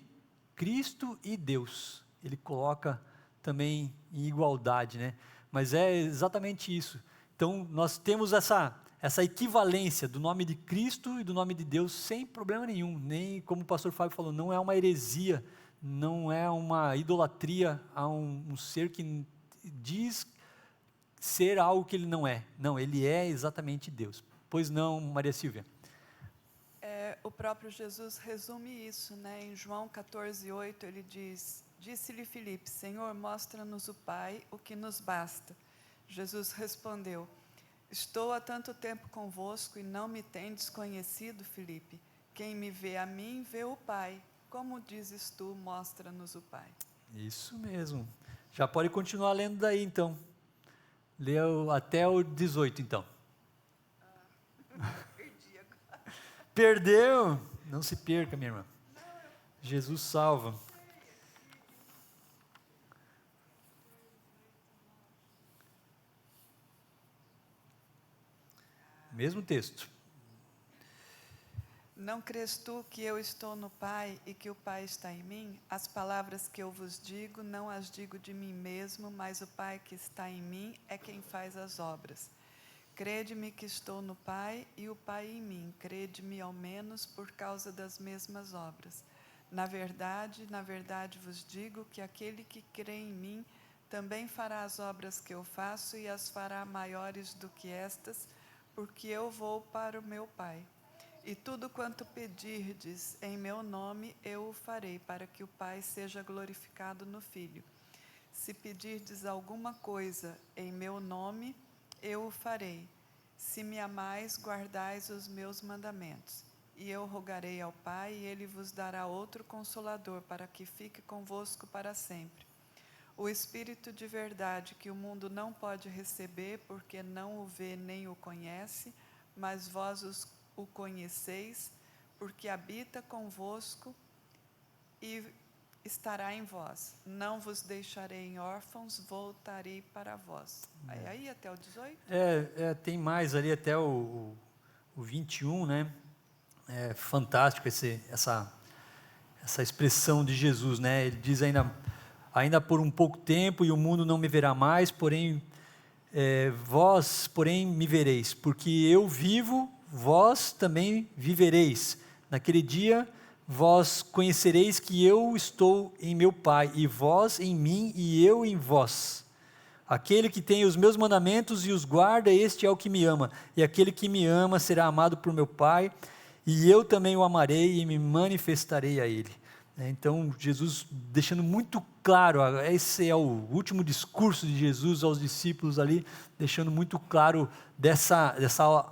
[SPEAKER 1] Cristo e Deus. Ele coloca também em igualdade, né? Mas é exatamente isso. Então, nós temos essa equivalência do nome de Cristo e do nome de Deus sem problema nenhum. Nem, como o pastor Fábio falou, não é uma heresia, não é uma idolatria a um ser que diz ser algo que ele não é. Não, ele é exatamente Deus. Pois não, Maria Silvia?
[SPEAKER 12] O próprio Jesus resume isso, né? Em João 14:8, ele diz, disse-lhe Filipe, Senhor, mostra-nos o Pai, o que nos basta. Jesus respondeu, estou há tanto tempo convosco e não me tendes conhecido, Filipe. Quem me vê a mim, vê o Pai. Como dizes tu, mostra-nos o Pai.
[SPEAKER 1] Isso mesmo. Já pode continuar lendo daí, então. Leu até o 18, então.
[SPEAKER 12] Perdi agora.
[SPEAKER 1] Perdeu? Não se perca, minha irmã. Jesus salva. Mesmo texto.
[SPEAKER 12] Não crês tu que eu estou no Pai e que o Pai está em mim? As palavras que eu vos digo, não as digo de mim mesmo, mas o Pai que está em mim é quem faz as obras. Crede-me que estou no Pai e o Pai em mim. Crede-me ao menos por causa das mesmas obras. Na verdade vos digo que aquele que crê em mim também fará as obras que eu faço e as fará maiores do que estas, porque eu vou para o meu Pai. E tudo quanto pedirdes em meu nome, eu o farei, para que o Pai seja glorificado no Filho. Se pedirdes alguma coisa em meu nome, eu o farei. Se me amais, guardais os meus mandamentos. E eu rogarei ao Pai, e ele vos dará outro Consolador, para que fique convosco para sempre. O Espírito de verdade, que o mundo não pode receber, porque não o vê nem o conhece, mas vós o conheceis, porque habita convosco e estará em vós. Não vos deixarei órfãos, voltarei para vós. Aí até o 18?
[SPEAKER 1] Tem mais ali até o 21, né? É fantástico essa expressão de Jesus, né? Ele diz ainda por um pouco tempo, e o mundo não me verá mais, porém, vós, porém, me vereis, porque eu vivo, vós também vivereis. Naquele dia, vós conhecereis que eu estou em meu Pai, e vós em mim, e eu em vós. Aquele que tem os meus mandamentos e os guarda, este é o que me ama. E aquele que me ama será amado por meu Pai, e eu também o amarei e me manifestarei a ele. Então, Jesus deixando muito claro, esse é o último discurso de Jesus aos discípulos ali, deixando muito claro dessa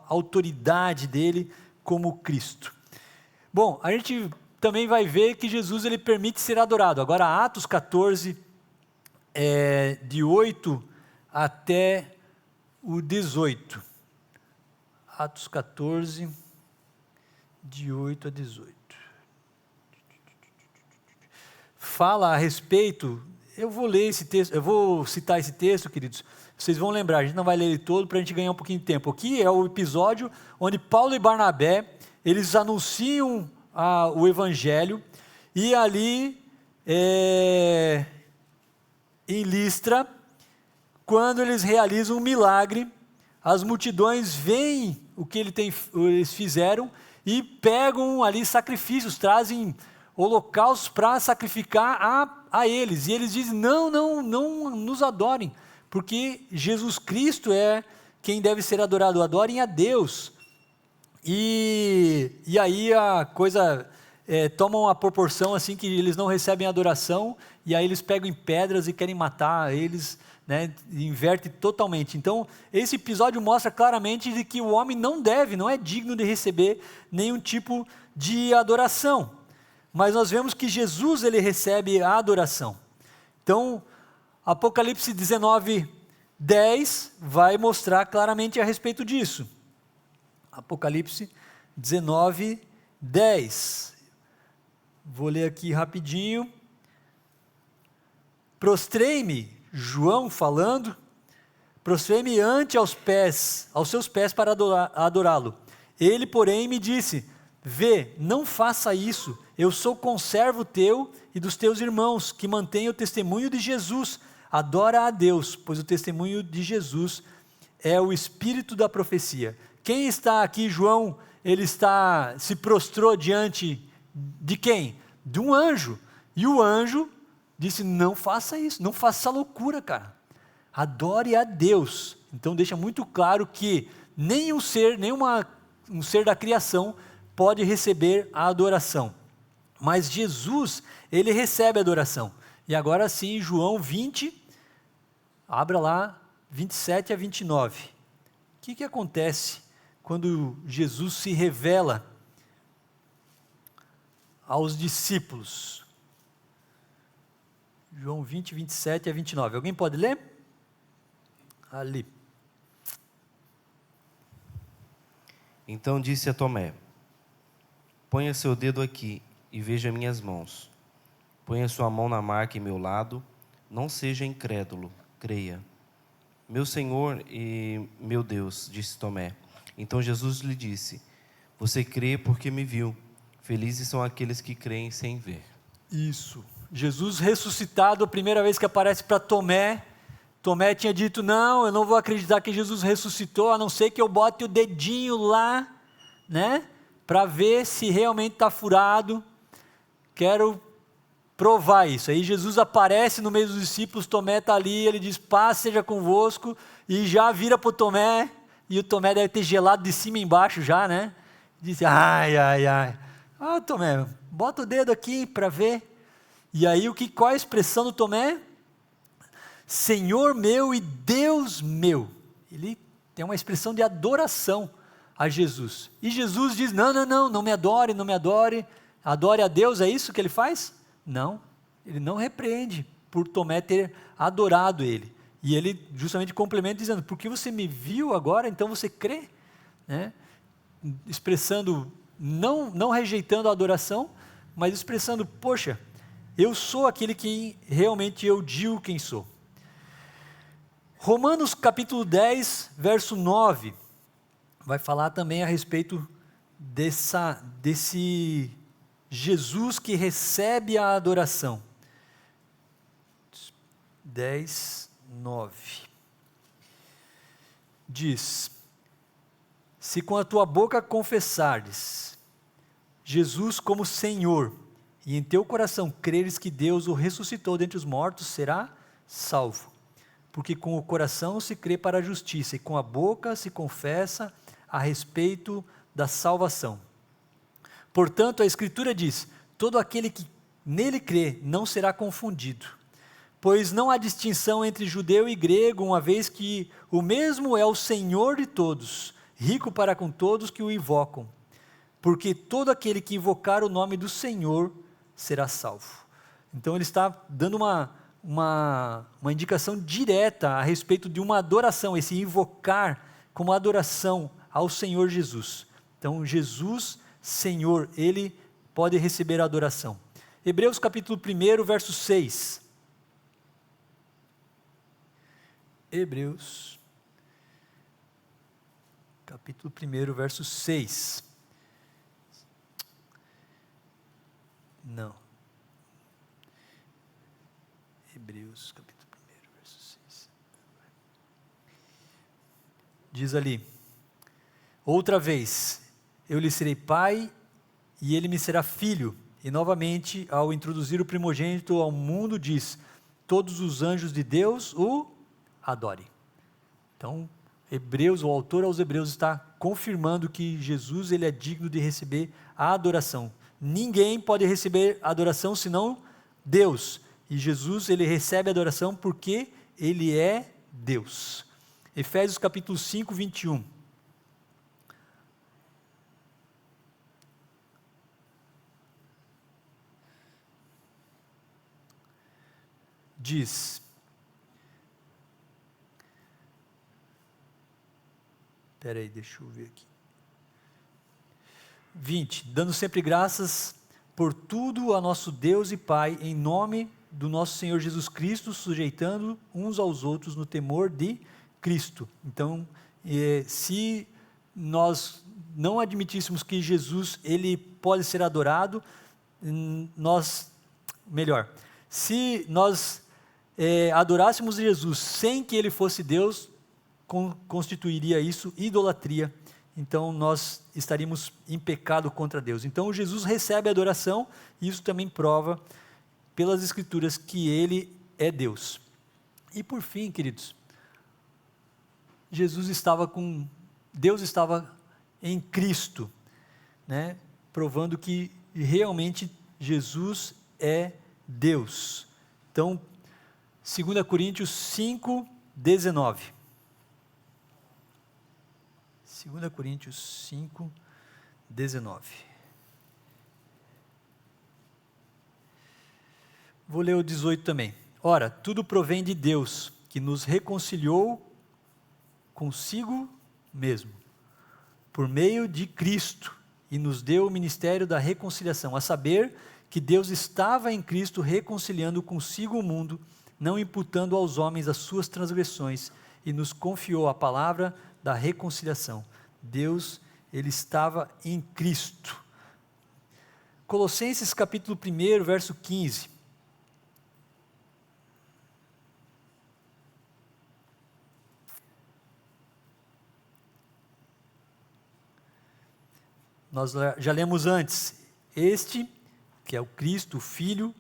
[SPEAKER 1] autoridade dele como Cristo. Bom, a gente também vai ver que Jesus ele permite ser adorado. Agora, Atos 14, de 8 até o 18. Atos 14, de 8 a 18. Fala a respeito, eu vou ler esse texto, eu vou citar esse texto, queridos, vocês vão lembrar, a gente não vai ler ele todo para a gente ganhar um pouquinho de tempo. Aqui é o episódio onde Paulo e Barnabé, eles anunciam o Evangelho, e ali, em Listra, quando eles realizam um milagre, as multidões veem o que eles fizeram, e pegam ali sacrifícios, trazem holocaustos para sacrificar a eles, e eles dizem, não nos adorem, porque Jesus Cristo é quem deve ser adorado, adorem a Deus. E aí a coisa toma uma proporção assim que eles não recebem adoração, e aí eles pegam em pedras e querem matar eles, né, inverte totalmente. Então, esse episódio mostra claramente de que o homem não é digno de receber nenhum tipo de adoração. Mas nós vemos que Jesus ele recebe a adoração. Então, Apocalipse 19, 10 vai mostrar claramente a respeito disso. Apocalipse 19, 10. Vou ler aqui rapidinho. Prostrei-me, João falando, prostrei-me ante aos seus pés para adorá-lo. Ele, porém, me disse, vê, não faça isso, eu sou conservo teu e dos teus irmãos, que mantêm o testemunho de Jesus. Adora a Deus, pois o testemunho de Jesus é o espírito da profecia. Quem está aqui, João, ele se prostrou diante de quem? De um anjo. E o anjo disse, não faça isso, não faça essa loucura, cara. Adore a Deus. Então deixa muito claro que nenhum ser da criação pode receber a adoração. Mas Jesus, ele recebe a adoração. E agora sim, João 20, abra lá, 27 a 29. O que acontece quando Jesus se revela aos discípulos? João 20, 27 a 29. Alguém pode ler? Ali.
[SPEAKER 8] Então disse a Tomé, ponha seu dedo aqui e veja minhas mãos. Ponha sua mão na marca em meu lado, não seja incrédulo, creia. Meu Senhor e meu Deus, disse Tomé. Então Jesus lhe disse, você crê porque me viu. Felizes são aqueles que creem sem ver.
[SPEAKER 1] Isso. Jesus ressuscitado, a primeira vez que aparece para Tomé, Tomé tinha dito, não, eu não vou acreditar que Jesus ressuscitou, a não ser que eu bote o dedinho lá, né, para ver se realmente está furado, quero provar isso. Aí Jesus aparece no meio dos discípulos, Tomé está ali, ele diz, paz seja convosco, e já vira para o Tomé, e o Tomé deve ter gelado de cima e embaixo já, né, Disse, ai. Ah, Tomé, bota o dedo aqui para ver. E aí, qual é a expressão do Tomé? Senhor meu e Deus meu. Ele tem uma expressão de adoração a Jesus. E Jesus diz, não me adore, adore a Deus, é isso que ele faz? Não, ele não repreende por Tomé ter adorado ele. E ele justamente complementa dizendo, porque você me viu agora, então você crê? Né? Expressando, não rejeitando a adoração, mas expressando, poxa, eu sou aquele que realmente eu digo quem sou. Romanos capítulo 10, verso 9, vai falar também a respeito desse Jesus que recebe a adoração. 10, 9. Diz, se com a tua boca confessares Jesus como Senhor, e em teu coração creres que Deus o ressuscitou dentre os mortos, será salvo. Porque com o coração se crê para a justiça, e com a boca se confessa a respeito da salvação. Portanto, a Escritura diz, todo aquele que nele crê não será confundido, pois não há distinção entre judeu e grego, uma vez que o mesmo é o Senhor de todos, rico para com todos que o invocam, porque todo aquele que invocar o nome do Senhor será salvo. Então ele está dando uma indicação direta a respeito de uma adoração, esse invocar como adoração ao Senhor Jesus. Então Jesus, Senhor, ele pode receber a adoração. Hebreus capítulo 1, verso 6. Hebreus capítulo 1, verso 6. Não. Hebreus capítulo 1, verso 6. Diz ali, outra vez, eu lhe serei pai e ele me será filho. E novamente, ao introduzir o primogênito ao mundo, diz, todos os anjos de Deus o adorem. Então, o autor aos Hebreus está confirmando que Jesus ele é digno de receber a adoração. Ninguém pode receber adoração senão Deus. E Jesus ele recebe a adoração porque ele é Deus. Efésios capítulo 5, 21. Diz, espera aí, deixa eu ver aqui. 20, dando sempre graças por tudo a nosso Deus e Pai, em nome do nosso Senhor Jesus Cristo, sujeitando uns aos outros no temor de Cristo. Então, se nós não admitíssemos que Jesus ele pode ser adorado, se nós adorássemos Jesus sem que ele fosse Deus, constituiria isso idolatria. Então nós estaríamos em pecado contra Deus. Então Jesus recebe a adoração, e isso também prova pelas Escrituras que ele é Deus. E por fim, queridos, Deus estava em Cristo, né? Provando que realmente Jesus é Deus. Então, 2 Coríntios 5, 19. 2 Coríntios 5, 19. Vou ler o 18 também. Ora, tudo provém de Deus, que nos reconciliou consigo mesmo, por meio de Cristo, e nos deu o ministério da reconciliação, a saber, que Deus estava em Cristo reconciliando consigo o mundo, não imputando aos homens as suas transgressões, e nos confiou a palavra da reconciliação. Deus, ele estava em Cristo. Colossenses capítulo 1, verso 15. Nós já lemos antes, este, que é o Cristo, o Filho,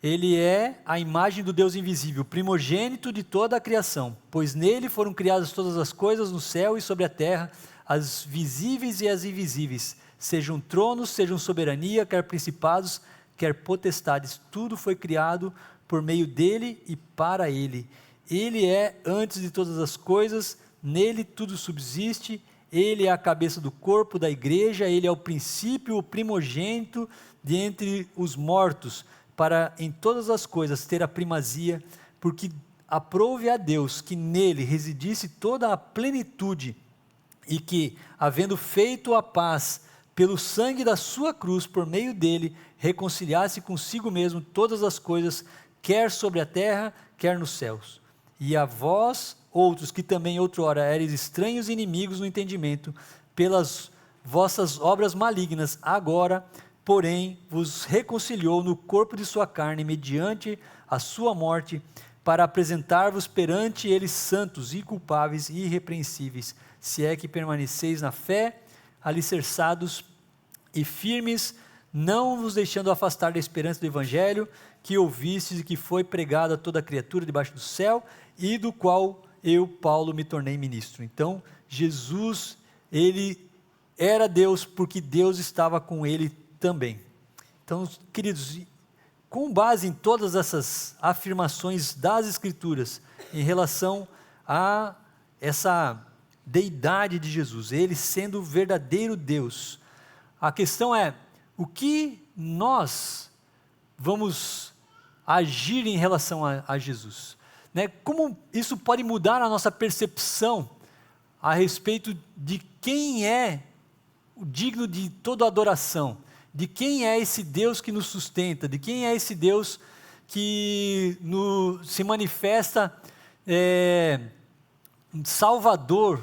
[SPEAKER 1] ele é a imagem do Deus invisível, primogênito de toda a criação, pois nele foram criadas todas as coisas no céu e sobre a terra, as visíveis e as invisíveis, sejam tronos, sejam soberania, quer principados, quer potestades. Tudo foi criado por meio dele e para ele. Ele é antes de todas as coisas, nele tudo subsiste. Ele é a cabeça do corpo da igreja, ele é o princípio, o primogênito de entre os mortos, para em todas as coisas ter a primazia, porque aprove a Deus que nele residisse toda a plenitude, e que, havendo feito a paz pelo sangue da sua cruz, por meio dele, reconciliasse consigo mesmo todas as coisas, quer sobre a terra, quer nos céus. E a vós, outros que também outrora eres estranhos e inimigos no entendimento, pelas vossas obras malignas, agora, porém, vos reconciliou no corpo de sua carne, mediante a sua morte, para apresentar-vos perante ele santos, inculpáveis e irrepreensíveis, se é que permaneceis na fé, alicerçados e firmes, não vos deixando afastar da esperança do evangelho, que ouvistes e que foi pregado a toda criatura debaixo do céu, e do qual eu, Paulo, me tornei ministro. Então, Jesus, ele era Deus, porque Deus estava com ele também. Então, queridos, com base em todas essas afirmações das Escrituras, em relação a essa deidade de Jesus, ele sendo o verdadeiro Deus, a questão é, o que nós vamos agir em relação a Jesus? Né? Como isso pode mudar a nossa percepção a respeito de quem é o digno de toda adoração, de quem é esse Deus que nos sustenta, de quem é esse Deus que se manifesta salvador,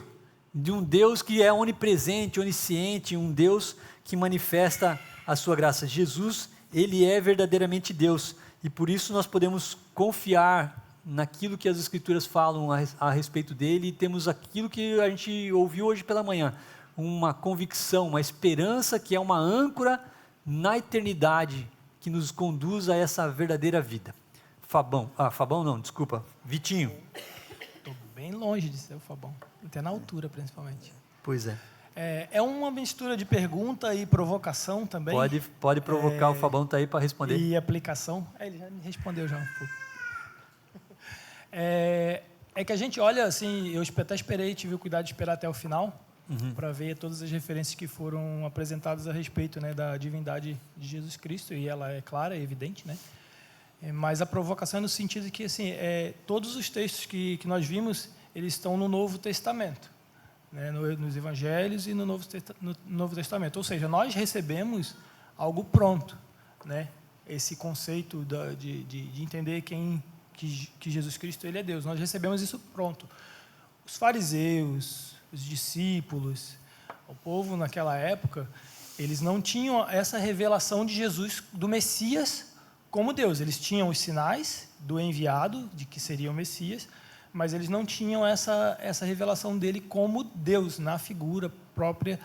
[SPEAKER 1] de um Deus que é onipresente, onisciente, um Deus que manifesta a sua graça. Jesus, ele é verdadeiramente Deus, e por isso nós podemos confiar naquilo que as Escrituras falam a respeito dele, e temos aquilo que a gente ouviu hoje pela manhã, uma convicção, uma esperança que é uma âncora na eternidade, que nos conduz a essa verdadeira vida. Fabão não, desculpa, Vitinho.
[SPEAKER 4] Estou bem longe de ser o Fabão, até na altura principalmente.
[SPEAKER 1] Pois é.
[SPEAKER 4] É uma mistura de pergunta e provocação também.
[SPEAKER 1] Pode provocar, o Fabão está aí para responder.
[SPEAKER 4] E aplicação. Ele já me respondeu já um pouco. É que a gente olha assim, eu até esperei, tive o cuidado de esperar até o final, para ver todas as referências que foram apresentadas a respeito, né, da divindade de Jesus Cristo, e ela é clara, é evidente, né? Mas a provocação é no sentido de que assim, todos os textos que nós vimos, eles estão no Novo Testamento, né, nos Evangelhos e no Novo Testamento. Ou seja, nós recebemos algo pronto, né? Esse conceito de entender que Jesus Cristo ele é Deus. Nós recebemos isso pronto. Os fariseus, os discípulos, o povo naquela época, eles não tinham essa revelação de Jesus, do Messias, como Deus. Eles tinham os sinais do enviado, de que seria o Messias, mas eles não tinham essa revelação dele como Deus, na figura própria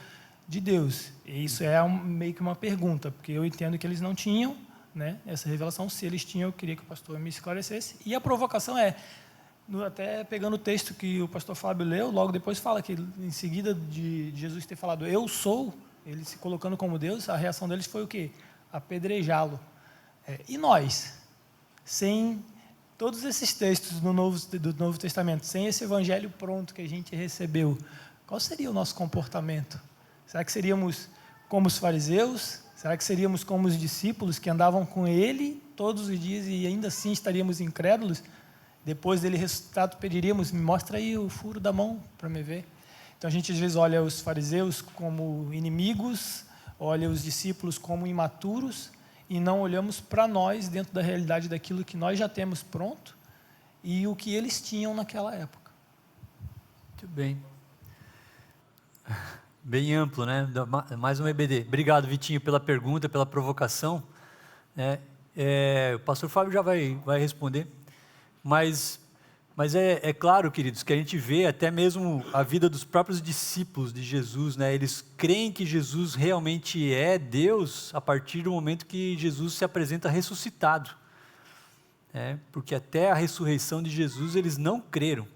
[SPEAKER 4] de Deus. E isso é meio que uma pergunta, porque eu entendo que eles não tinham, né, essa revelação. Se eles tinham, eu queria que o pastor me esclarecesse. E a provocação até pegando o texto que o pastor Fábio leu, logo depois fala que, em seguida de Jesus ter falado, eu sou, ele se colocando como Deus, a reação deles foi o quê? Apedrejá-lo. E nós, sem todos esses textos do Novo Testamento, sem esse evangelho pronto que a gente recebeu, qual seria o nosso comportamento? Será que seríamos como os fariseus? Será que seríamos como os discípulos que andavam com ele todos os dias e ainda assim estaríamos incrédulos? Depois dele ressuscitado, pediríamos, me mostra aí o furo da mão para me ver. Então a gente às vezes olha os fariseus como inimigos, olha os discípulos como imaturos, e não olhamos para nós dentro da realidade daquilo que nós já temos pronto e o que eles tinham naquela época.
[SPEAKER 1] Muito bem. Bem amplo, né? Mais um EBD. Obrigado, Vitinho, pela pergunta, pela provocação. O pastor Fábio já vai responder. Mas é claro, queridos, que a gente vê até mesmo a vida dos próprios discípulos de Jesus, né? Eles creem que Jesus realmente é Deus a partir do momento que Jesus se apresenta ressuscitado. Porque até a ressurreição de Jesus eles não creram.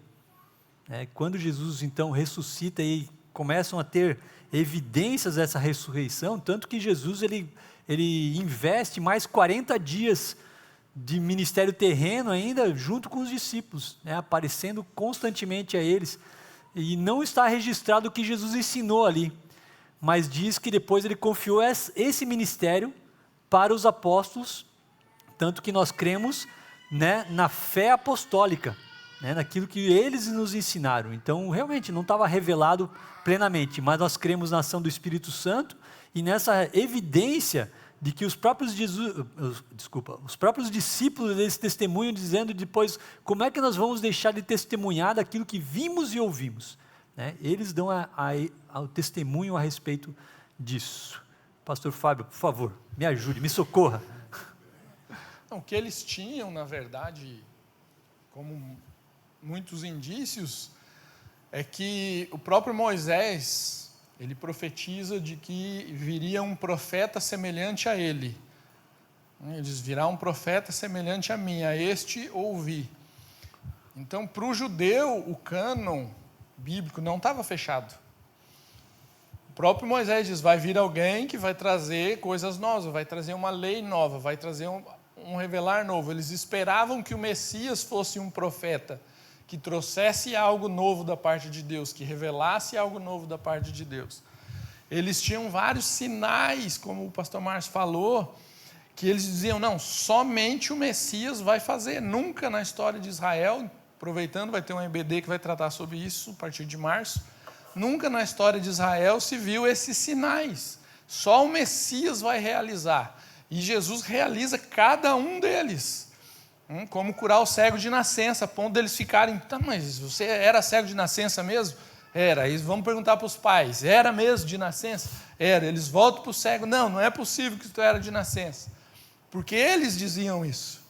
[SPEAKER 1] Quando Jesus então ressuscita e começam a ter evidências dessa ressurreição, tanto que Jesus ele investe mais 40 dias de ministério terreno ainda, junto com os discípulos, né, aparecendo constantemente a eles, e não está registrado o que Jesus ensinou ali, mas diz que depois ele confiou esse ministério para os apóstolos, tanto que nós cremos, né, na fé apostólica, né, naquilo que eles nos ensinaram. Então, realmente, não estava revelado plenamente, mas nós cremos na ação do Espírito Santo e nessa evidência de que os próprios discípulos, eles testemunham, dizendo depois, como é que nós vamos deixar de testemunhar daquilo que vimos e ouvimos? Né? Eles dão o testemunho a respeito disso. Pastor Fábio, por favor, me ajude, me socorra.
[SPEAKER 4] O que eles tinham, na verdade, como muitos indícios, é que o próprio Moisés, ele profetiza de que viria um profeta semelhante a ele. Ele diz, virá um profeta semelhante a mim, a este ouvi. Então, para o judeu, o cânon bíblico não estava fechado. O próprio Moisés diz, vai vir alguém que vai trazer coisas novas, vai trazer uma lei nova, vai trazer um revelar novo. Eles esperavam que o Messias fosse um profeta, que trouxesse algo novo da parte de Deus, que revelasse algo novo da parte de Deus. Eles tinham vários sinais, como o pastor Márcio falou, que eles diziam, não, somente o Messias vai fazer. Nunca na história de Israel, aproveitando, vai ter um EBD que vai tratar sobre isso a partir de março, nunca na história de Israel se viu esses sinais. Só o Messias vai realizar. E Jesus realiza cada um deles. Como curar o cego de nascença, a ponto deles ficarem, tá, mas você era cego de nascença mesmo? Era. Aí vamos perguntar para os pais, era mesmo de nascença? Era. Eles voltam para o cego, não é possível que tu era de nascença. Porque eles diziam isso.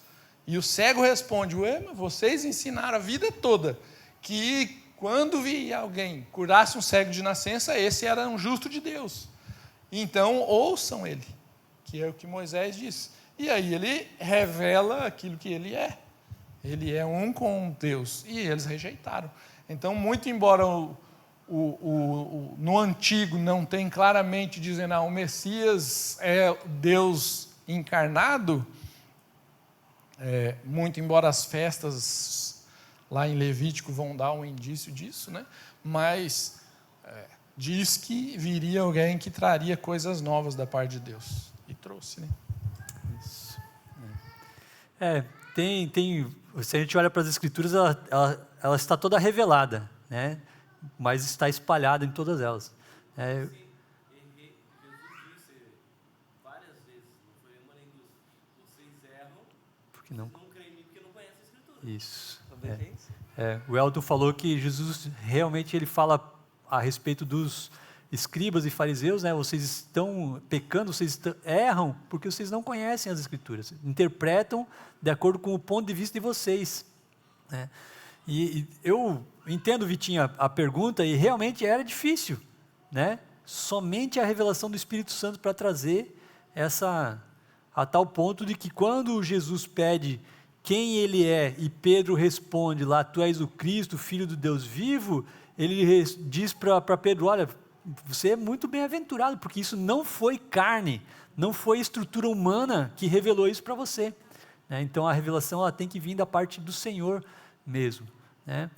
[SPEAKER 4] E o cego responde, ué, mas vocês ensinaram a vida toda que quando via alguém curasse um cego de nascença, esse era um justo de Deus. Então, ouçam ele, que é o que Moisés disse. E aí ele revela aquilo que ele é. Ele é um com Deus. E eles rejeitaram. Então, muito embora no Antigo não tem claramente dizendo o Messias é Deus encarnado, muito embora as festas lá em Levítico vão dar um indício disso, né? Mas diz que viria alguém que traria coisas novas da parte de Deus. E trouxe, né?
[SPEAKER 1] Se a gente olha para as Escrituras, ela está toda revelada, né? Mas está espalhada em todas elas.
[SPEAKER 13] Jesus disse várias vezes, não foi uma nem duas, vocês erram,
[SPEAKER 1] porque não
[SPEAKER 13] creem em mim porque não conhecem a Escritura.
[SPEAKER 1] Isso. O Elton falou que Jesus realmente ele fala a respeito dos escribas e fariseus, né? Vocês estão pecando, erram porque vocês não conhecem as Escrituras, interpretam de acordo com o ponto de vista de vocês, né? E eu entendo, Vitinho, a pergunta, e realmente era difícil, né? Somente a revelação do Espírito Santo para trazer a tal ponto de que quando Jesus pede quem ele é e Pedro responde lá, tu és o Cristo, filho do Deus vivo, ele diz para Pedro, olha, você é muito bem-aventurado, porque isso não foi carne, não foi estrutura humana que revelou isso para você, né? Então a revelação ela tem que vir da parte do Senhor mesmo, né?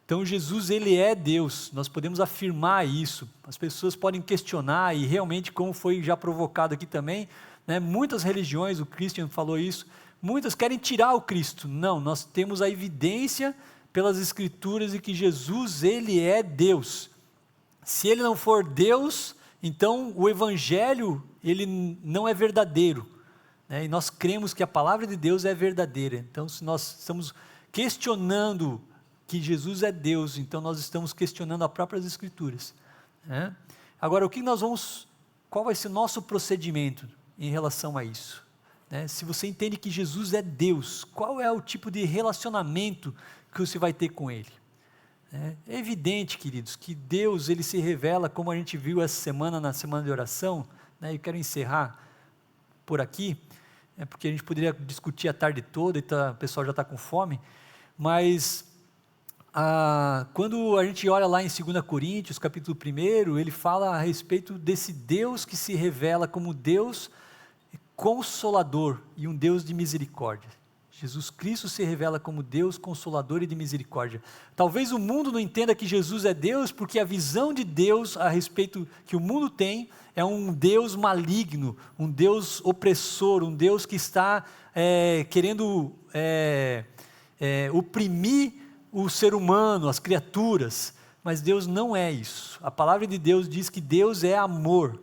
[SPEAKER 1] Então Jesus ele é Deus, nós podemos afirmar isso. As pessoas podem questionar, e realmente, como foi já provocado aqui também, né, muitas religiões, o Christian falou isso, muitas querem tirar o Cristo. Não, nós temos a evidência pelas Escrituras de que Jesus ele é Deus. Se ele não for Deus, então o Evangelho ele não é verdadeiro, né? E nós cremos que a palavra de Deus é verdadeira. Então, se nós estamos questionando que Jesus é Deus, então nós estamos questionando as próprias Escrituras, né? Agora, qual vai ser o nosso procedimento em relação a isso, né? Se você entende que Jesus é Deus, qual é o tipo de relacionamento que você vai ter com Ele? É evidente, queridos, que Deus ele se revela, como a gente viu essa semana, na semana de oração, né? Eu quero encerrar por aqui, porque a gente poderia discutir a tarde toda, e o pessoal já está com fome, mas quando a gente olha lá em 2 Coríntios, capítulo 1, ele fala a respeito desse Deus que se revela como Deus consolador e um Deus de misericórdia. Jesus Cristo se revela como Deus consolador e de misericórdia. Talvez o mundo não entenda que Jesus é Deus, porque a visão de Deus a respeito que o mundo tem é um Deus maligno, um Deus opressor, um Deus que está querendo oprimir o ser humano, as criaturas. Mas Deus não é isso. A palavra de Deus diz que Deus é amor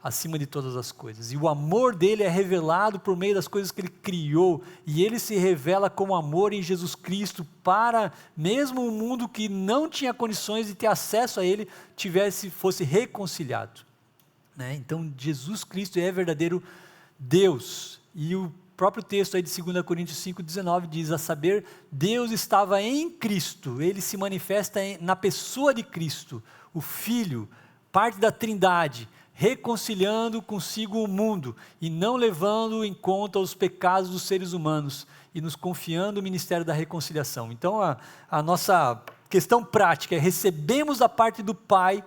[SPEAKER 1] acima de todas as coisas. E o amor dele é revelado por meio das coisas que ele criou. E ele se revela como amor em Jesus Cristo para mesmo um mundo que não tinha condições de ter acesso a ele, fosse reconciliado. Né? Então, Jesus Cristo é verdadeiro Deus. E o próprio texto aí de 2 Coríntios 5,19 diz, a saber, Deus estava em Cristo, ele se manifesta na pessoa de Cristo, o Filho, parte da Trindade, reconciliando consigo o mundo e não levando em conta os pecados dos seres humanos e nos confiando o ministério da reconciliação. Então, a nossa questão prática é: recebemos da parte do Pai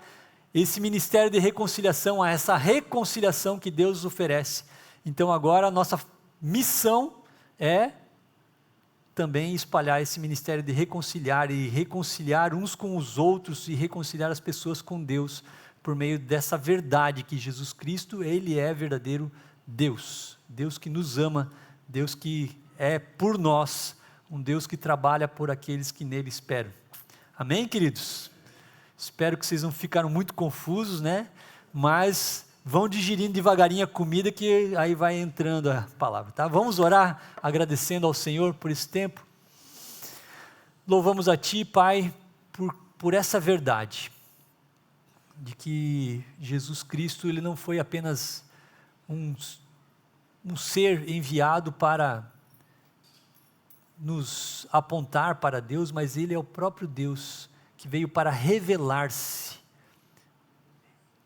[SPEAKER 1] esse ministério de reconciliação, essa reconciliação que Deus oferece. Então, agora a nossa missão é também espalhar esse ministério de reconciliar e reconciliar uns com os outros e reconciliar as pessoas com Deus, por meio dessa verdade que Jesus Cristo, ele é verdadeiro Deus. Deus que nos ama, Deus que é por nós, um Deus que trabalha por aqueles que nele esperam. Amém, queridos? Espero que vocês não ficaram muito confusos, né? Mas vão digerindo devagarinho a comida que aí vai entrando a palavra, tá? Vamos orar agradecendo ao Senhor por esse tempo. Louvamos a Ti, Pai, por essa verdade de que Jesus Cristo, ele não foi apenas um ser enviado para nos apontar para Deus, mas ele é o próprio Deus que veio para revelar-se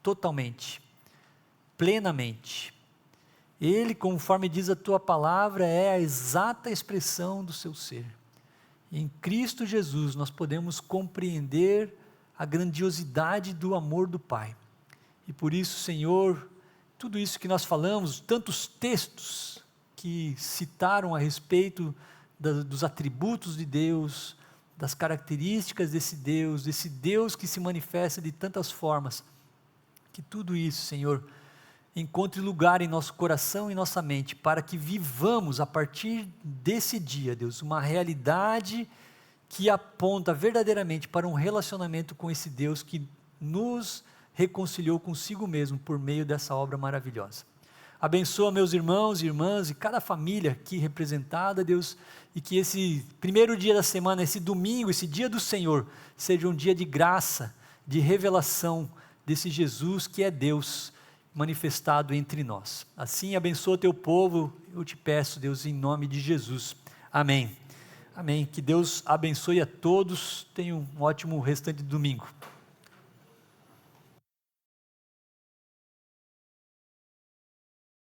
[SPEAKER 1] totalmente, plenamente. Ele, conforme diz a Tua palavra, é a exata expressão do seu ser. Em Cristo Jesus nós podemos compreender a grandiosidade do amor do Pai. E por isso, Senhor, tudo isso que nós falamos, tantos textos que citaram a respeito dos atributos de Deus, das características desse Deus que se manifesta de tantas formas, que tudo isso, Senhor, encontre lugar em nosso coração e nossa mente, para que vivamos a partir desse dia, Deus, uma realidade que aponta verdadeiramente para um relacionamento com esse Deus que nos reconciliou consigo mesmo por meio dessa obra maravilhosa. Abençoa meus irmãos e irmãs e cada família aqui representada, Deus, e que esse primeiro dia da semana, esse domingo, esse dia do Senhor, seja um dia de graça, de revelação desse Jesus que é Deus manifestado entre nós. Assim, abençoa teu povo, eu te peço, Deus, em nome de Jesus. Amém. Amém. Que Deus abençoe a todos. Tenham um ótimo restante de domingo.